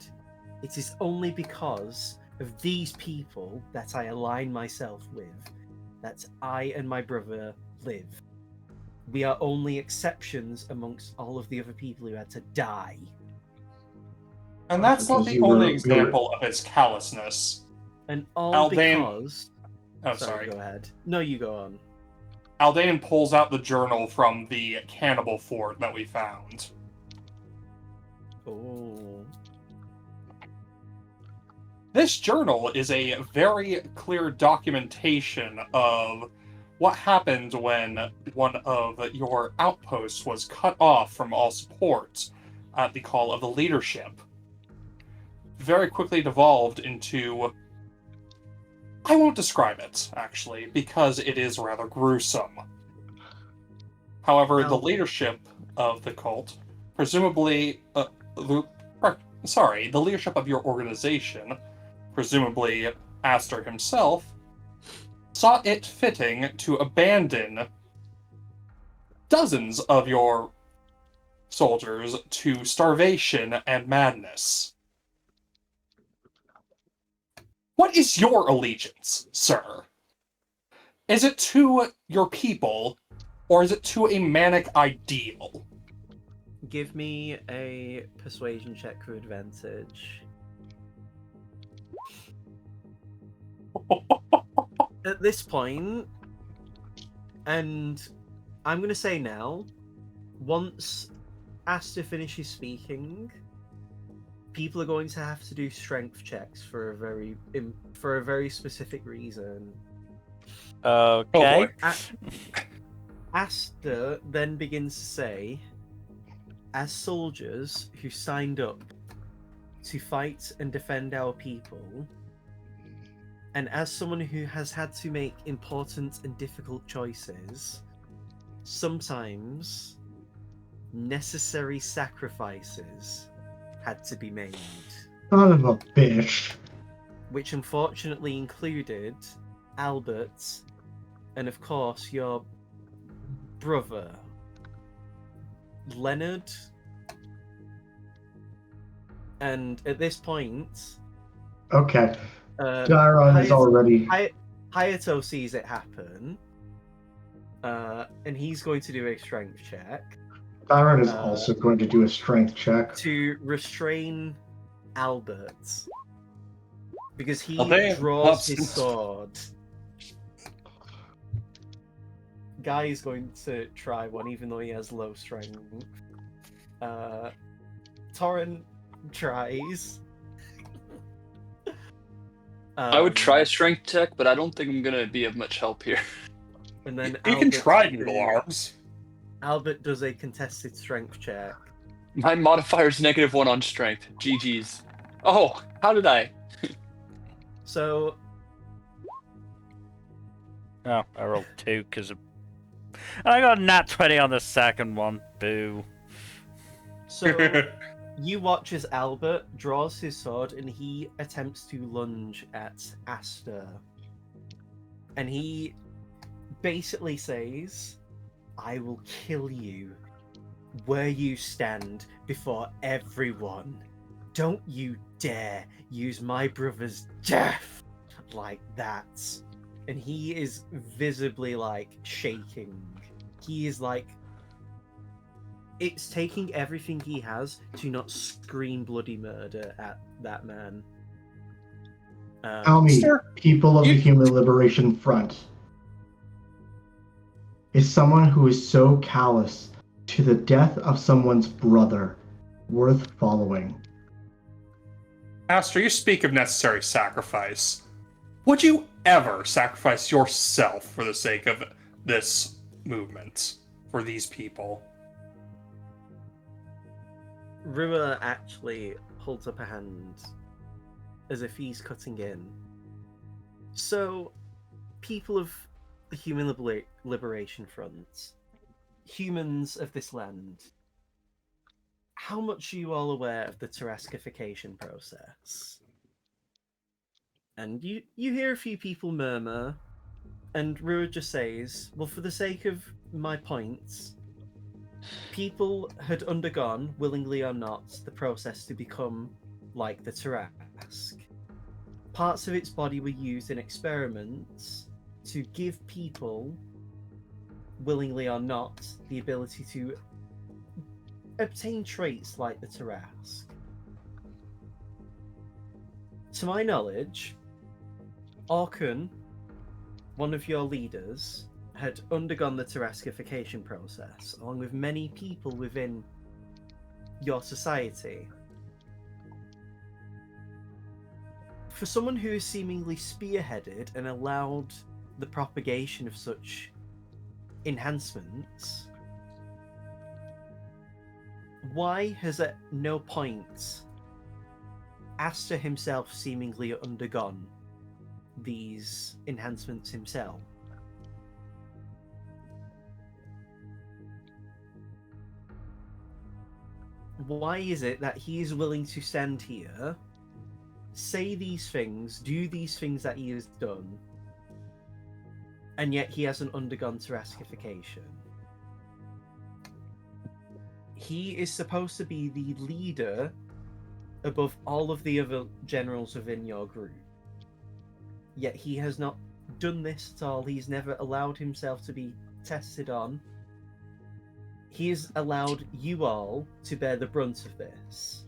It is only because of these people that I align myself with that I and my brother live. We are only exceptions amongst all of the other people who had to die. And that's not the only example of his callousness. And all Aldain... because... Oh, sorry. Go ahead. No, you go on. Aldain pulls out the journal from the cannibal fort that we found. Oh. This journal is a very clear documentation of what happened when one of your outposts was cut off from all support at the call of the leadership. Very quickly devolved into... I won't describe it, actually, because it is rather gruesome. However, the leadership of the cult, presumably... the leadership of your organization, presumably Aster himself, saw it fitting to abandon dozens of your soldiers to starvation and madness. What is your allegiance, sir? Is it to your people, or is it to a manic ideal? Give me a persuasion check for advantage. At this point, and I'm going to say now, once Asta finishes speaking, people are going to have to do strength checks for a very specific reason. Okay. Asta then begins to say, as soldiers who signed up to fight and defend our people, and as someone who has had to make important and difficult choices, sometimes necessary sacrifices had to be made. Son of a bitch. Which unfortunately included Albert and, of course, your brother, Leonard. And at this point... Okay. Dairon is already... Hayato sees it happen, and he's going to do a strength check. Dairon is also going to do a strength check. To restrain Albert. Because he Okay, draws his sword. Guy is going to try one, even though he has low strength. Torrent tries. I would try a strength check, but I don't think I'm gonna be of much help here. And then You can try needle arms. Albert does a contested strength check. My modifier's -1 on strength. GG's. Oh, how did I? So... Oh, I rolled 2 because of... I got a nat 20 on the second one. Boo. So, you watch as Albert draws his sword and he attempts to lunge at Asta. And he basically says, I will kill you where you stand before everyone. Don't you dare use my brother's death like that. And he is visibly, like, shaking. He is, like... It's taking everything he has to not scream bloody murder at that man. Tell me, people of the Human Liberation Front, is someone who is so callous to the death of someone's brother worth following? Aster, you speak of necessary sacrifice. Would you ever sacrifice yourself for the sake of this movement, for these people? Rua actually holds up a hand as if he's cutting in. So, people of the Human Liberation Front, humans of this land, how much are you all aware of the Tarrasquification process? And you hear a few people murmur, and Rua just says, well, for the sake of my points, people had undergone, willingly or not, the process to become like the Tarrasque. Parts of its body were used in experiments to give people, willingly or not, the ability to obtain traits like the Tarrasque. To my knowledge, Orkun, one of your leaders, had undergone the Tarrasquification process, along with many people within your society. For someone who has seemingly spearheaded and allowed the propagation of such enhancements, why has at no point Aster himself seemingly undergone these enhancements himself? why is it that he is willing to stand here, say these things, do these things that he has done, and yet he hasn't undergone Tarrasquification? He is supposed to be the leader above all of the other generals within your group. Yet he has not done this at all. He's never allowed himself to be tested on. He has allowed you all to bear the brunt of this.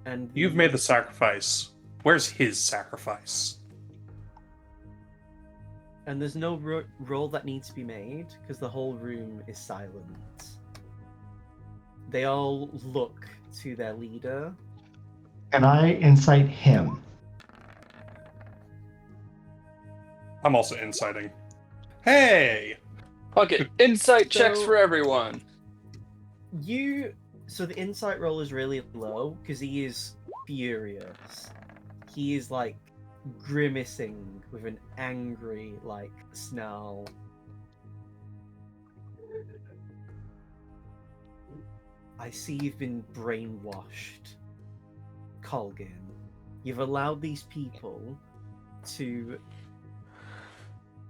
And You've made the sacrifice. Where's his sacrifice? And there's no roll that needs to be made because the whole room is silent. They all look to their leader. Can I incite him? I'm also inciting. Hey! Fuck it. Insight checks So- for everyone. So the insight roll is really low because he is furious. He is like grimacing with an angry like snarl. I see you've been brainwashed, Colgan. You've allowed these people to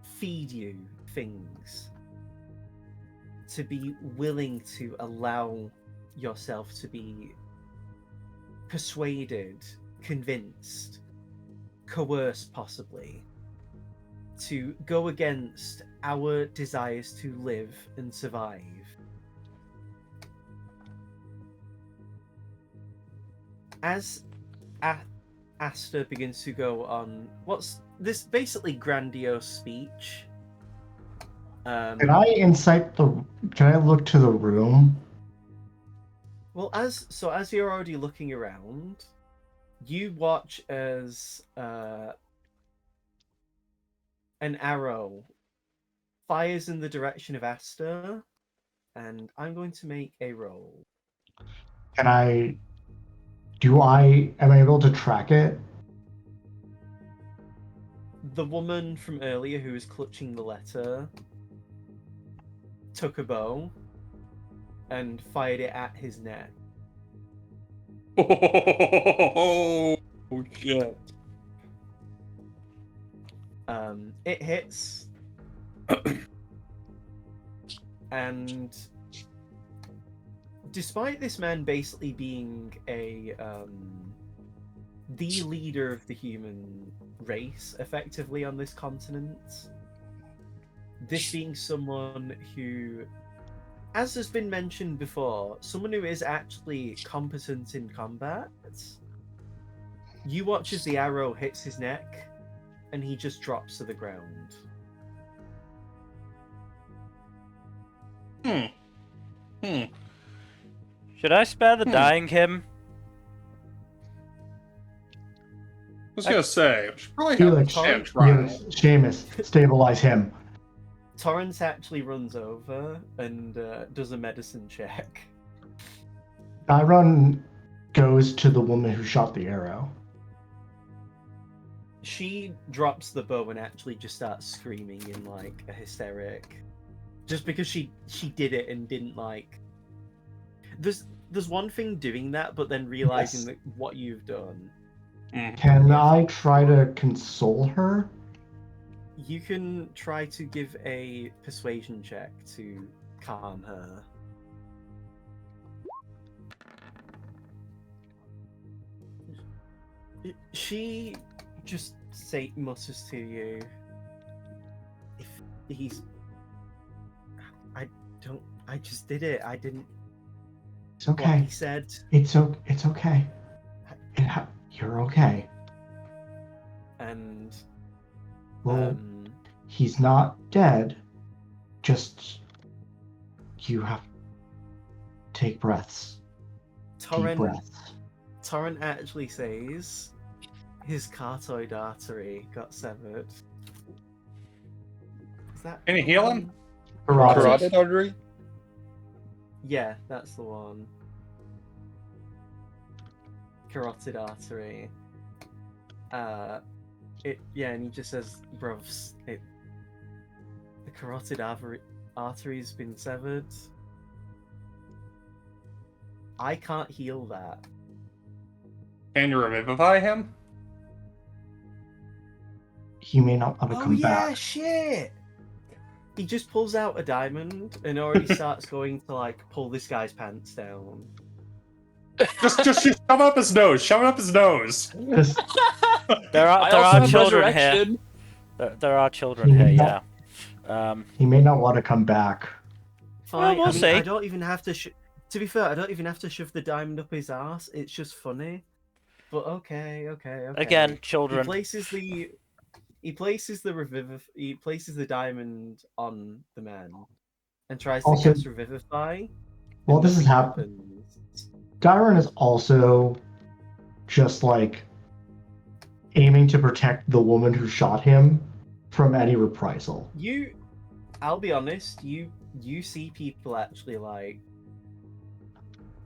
feed you things, to be willing to allow yourself to be persuaded, convinced, coerced possibly, to go against our desires to live and survive. As Asta begins to go on what's this basically grandiose speech. Can I incite the? Can I look to the room? Well, as you're already looking around, you watch as an arrow fires in the direction of Asta, and I'm going to make a roll. Can I? Am I able to track it? The woman from earlier who was clutching the letter took a bow and fired it at his neck. Oh, shit. It hits, and despite this man basically being the leader of the human race, effectively on this continent, this being someone who, as has been mentioned before, someone who is actually competent in combat, you watch as the arrow hits his neck, and he just drops to the ground. Should I spare the dying him? I was gonna say, we should probably Felix, have him try. Seamus, stabilize him. Torrance actually runs over and does a medicine check. Byron goes to the woman who shot the arrow. She drops the bow and actually just starts screaming in like a hysteric, just because she did it and didn't like. There's one thing doing that, but then realizing Yes. that what you've done. Can I try to console her? You can try to give a persuasion check to calm her. She just mutters to you, if he's... I just did it. I didn't... It's What okay. he said. It's okay. You're okay. And... Well, he's not dead. Just you have to take breaths. Deep breaths. Torrent actually says his carotid artery got severed. Is that Can you the heal one? him? Carotid artery? Yeah, that's the one. Carotid artery. And he just says, "Bruvs, the carotid artery's been severed. I can't heal that. Can you revivify him? He may not want to Oh come yeah, back. shit! He just pulls out a diamond and already starts going to like pull this guy's pants down. Just shove it up his nose. Shove it up his nose. This, There I are also have children here. resurrection. There are children here, yeah. he may not want to come back. Fine. we'll I mean, see. I don't even have to. To be fair, I don't even have to shove the diamond up his ass. It's just funny. But okay. Again, He children. places the diamond on the man and tries to Also- cast Revivify. Well, and this is nothing happens. Dairon is also just like aiming to protect the woman who shot him from any reprisal. I'll be honest, you see people actually like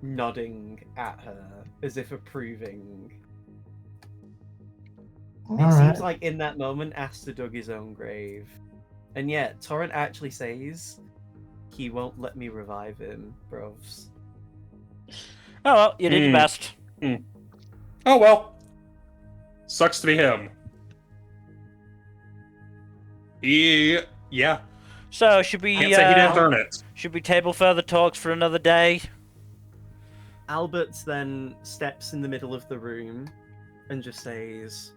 nodding at her as if approving. It All seems right. like in that moment Asta dug his own grave. And yet Torrent actually says he won't let me revive him, brovs. Oh well, you did your best. Oh well. Sucks to be him. Yeah. So should we Can't say he didn't earn it. should we table further talks for another day? Albert then steps in the middle of the room and just says,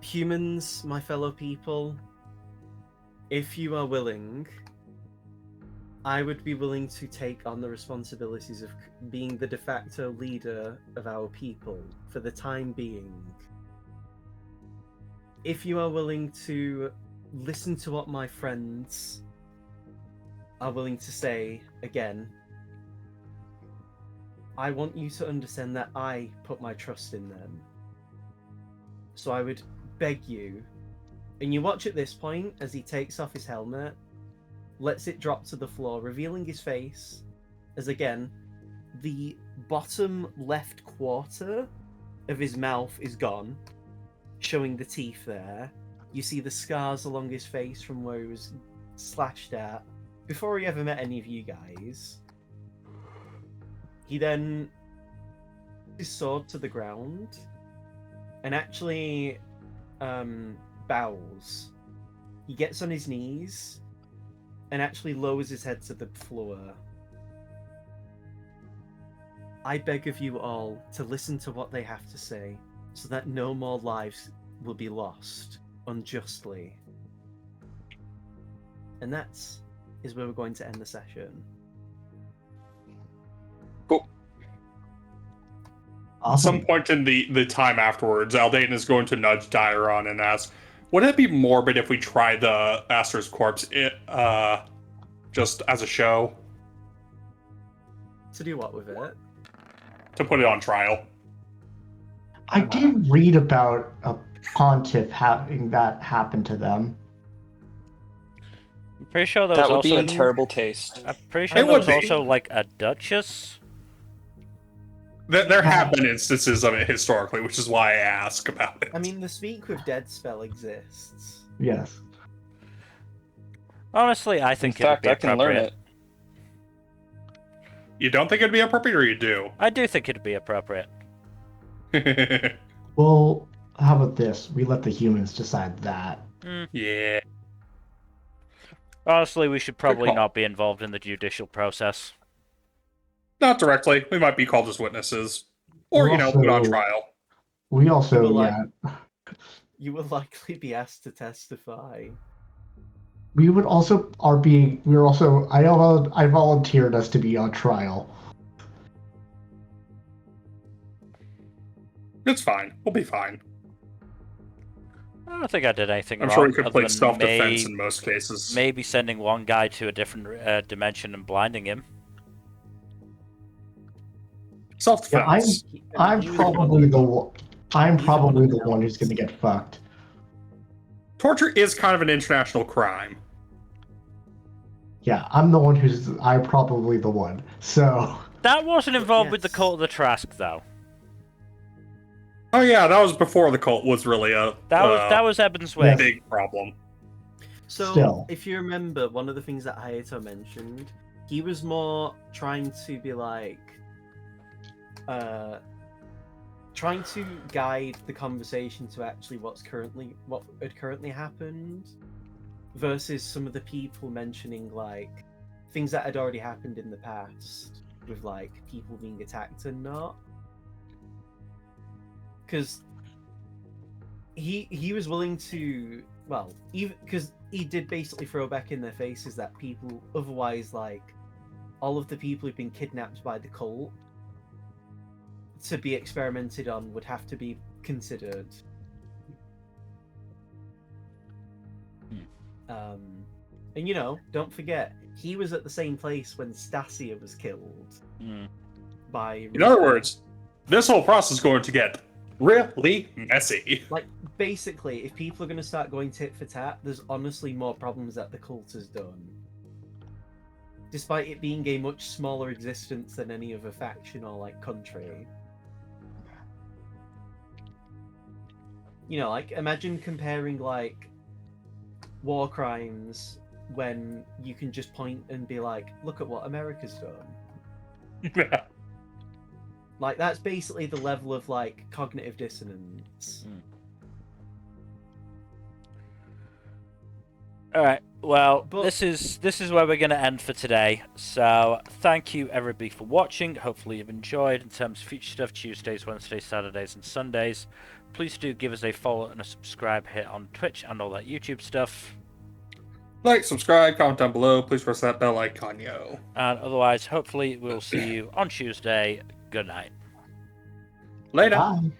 "Humans, my fellow people, if you are willing, I would be willing to take on the responsibilities of being the de facto leader of our people for the time being. If you are willing to listen to what my friends are willing to say again, I want you to understand that I put my trust in them. So I would beg you," and you watch at this point as he takes off his helmet, lets it drop to the floor, revealing his face, as again, the bottom left quarter of his mouth is gone, showing the teeth there. You see the scars along his face from where he was slashed at before he ever met any of you guys. He then his sword to the ground and actually bows. He gets on his knees and actually lowers his head to the floor. I beg of you all to listen to what they have to say so that no more lives will be lost unjustly. And that is where we're going to end the session. Cool. At some point in the time afterwards, Aldain is going to nudge Dairon and ask, would it be morbid if we try the Aster's corpse just as a show? To do what with it? To put it on trial. I did read about a pontiff having that happen to them. I'm pretty sure there That was would also be in terrible taste. I'm pretty sure It there would was be. also like a duchess. There have been instances of it historically, which is why I ask about it. I mean, the Speak with Dead spell exists. Yes. Honestly, I In think fact, it'd I be can learn appropriate. You don't think it'd be appropriate, or you do? I do think it'd be appropriate. Well, how about this? We let the humans decide that. Yeah. Honestly, we should probably call. not be involved in the judicial process. Not directly. We might be called as witnesses. Or, We're put on also- trial. We also, People yeah, You will likely be asked to testify. we would also are being. We're also. I volunteered us to be on trial. It's fine. We'll be fine. I don't think I did anything I'm wrong. sure we could other play than self-defense in most cases. maybe sending one guy to a different dimension and blinding him. Self-defense. I'm probably the one. I'm probably the one who's gonna get fucked. Torture is kind of an international crime. Yeah, I'm the one who's. I'm probably the one. So. That wasn't involved with the Yes. cult of the Tarrasque, though. Oh yeah, that was before the cult was really a That was Eben's Yeah. way. big problem. So, Still. if you remember, one of the things that Hayato mentioned, he was more trying to be like, trying to guide the conversation to actually what had currently happened, versus some of the people mentioning like things that had already happened in the past, with like people being attacked and not. Because he was willing to, well, even because he did basically throw back in their faces that people otherwise, like all of the people who've been kidnapped by the cult to be experimented on would have to be considered. And don't forget, he was at the same place when Stasia was killed by. In other words, this whole process is going to get really messy. Like, basically, if people are going to start going tit for tat, there's honestly more problems that the cult has done. Despite it being a much smaller existence than any other faction or, like, country. Like, imagine comparing, like, war crimes when you can just point and be like, look at what America's done. Like, that's basically the level of, like, cognitive dissonance. All right. Well, But- this is where we're going to end for today. So, thank you everybody for watching. Hopefully you've enjoyed. In terms of future stuff, Tuesdays, Wednesdays, Saturdays, and Sundays. Please do give us a follow and a subscribe hit on Twitch and all that YouTube stuff. Like, subscribe, comment down below. Please press that bell icon, yo. And otherwise, hopefully we'll see you on Tuesday. Good night. Later. Bye.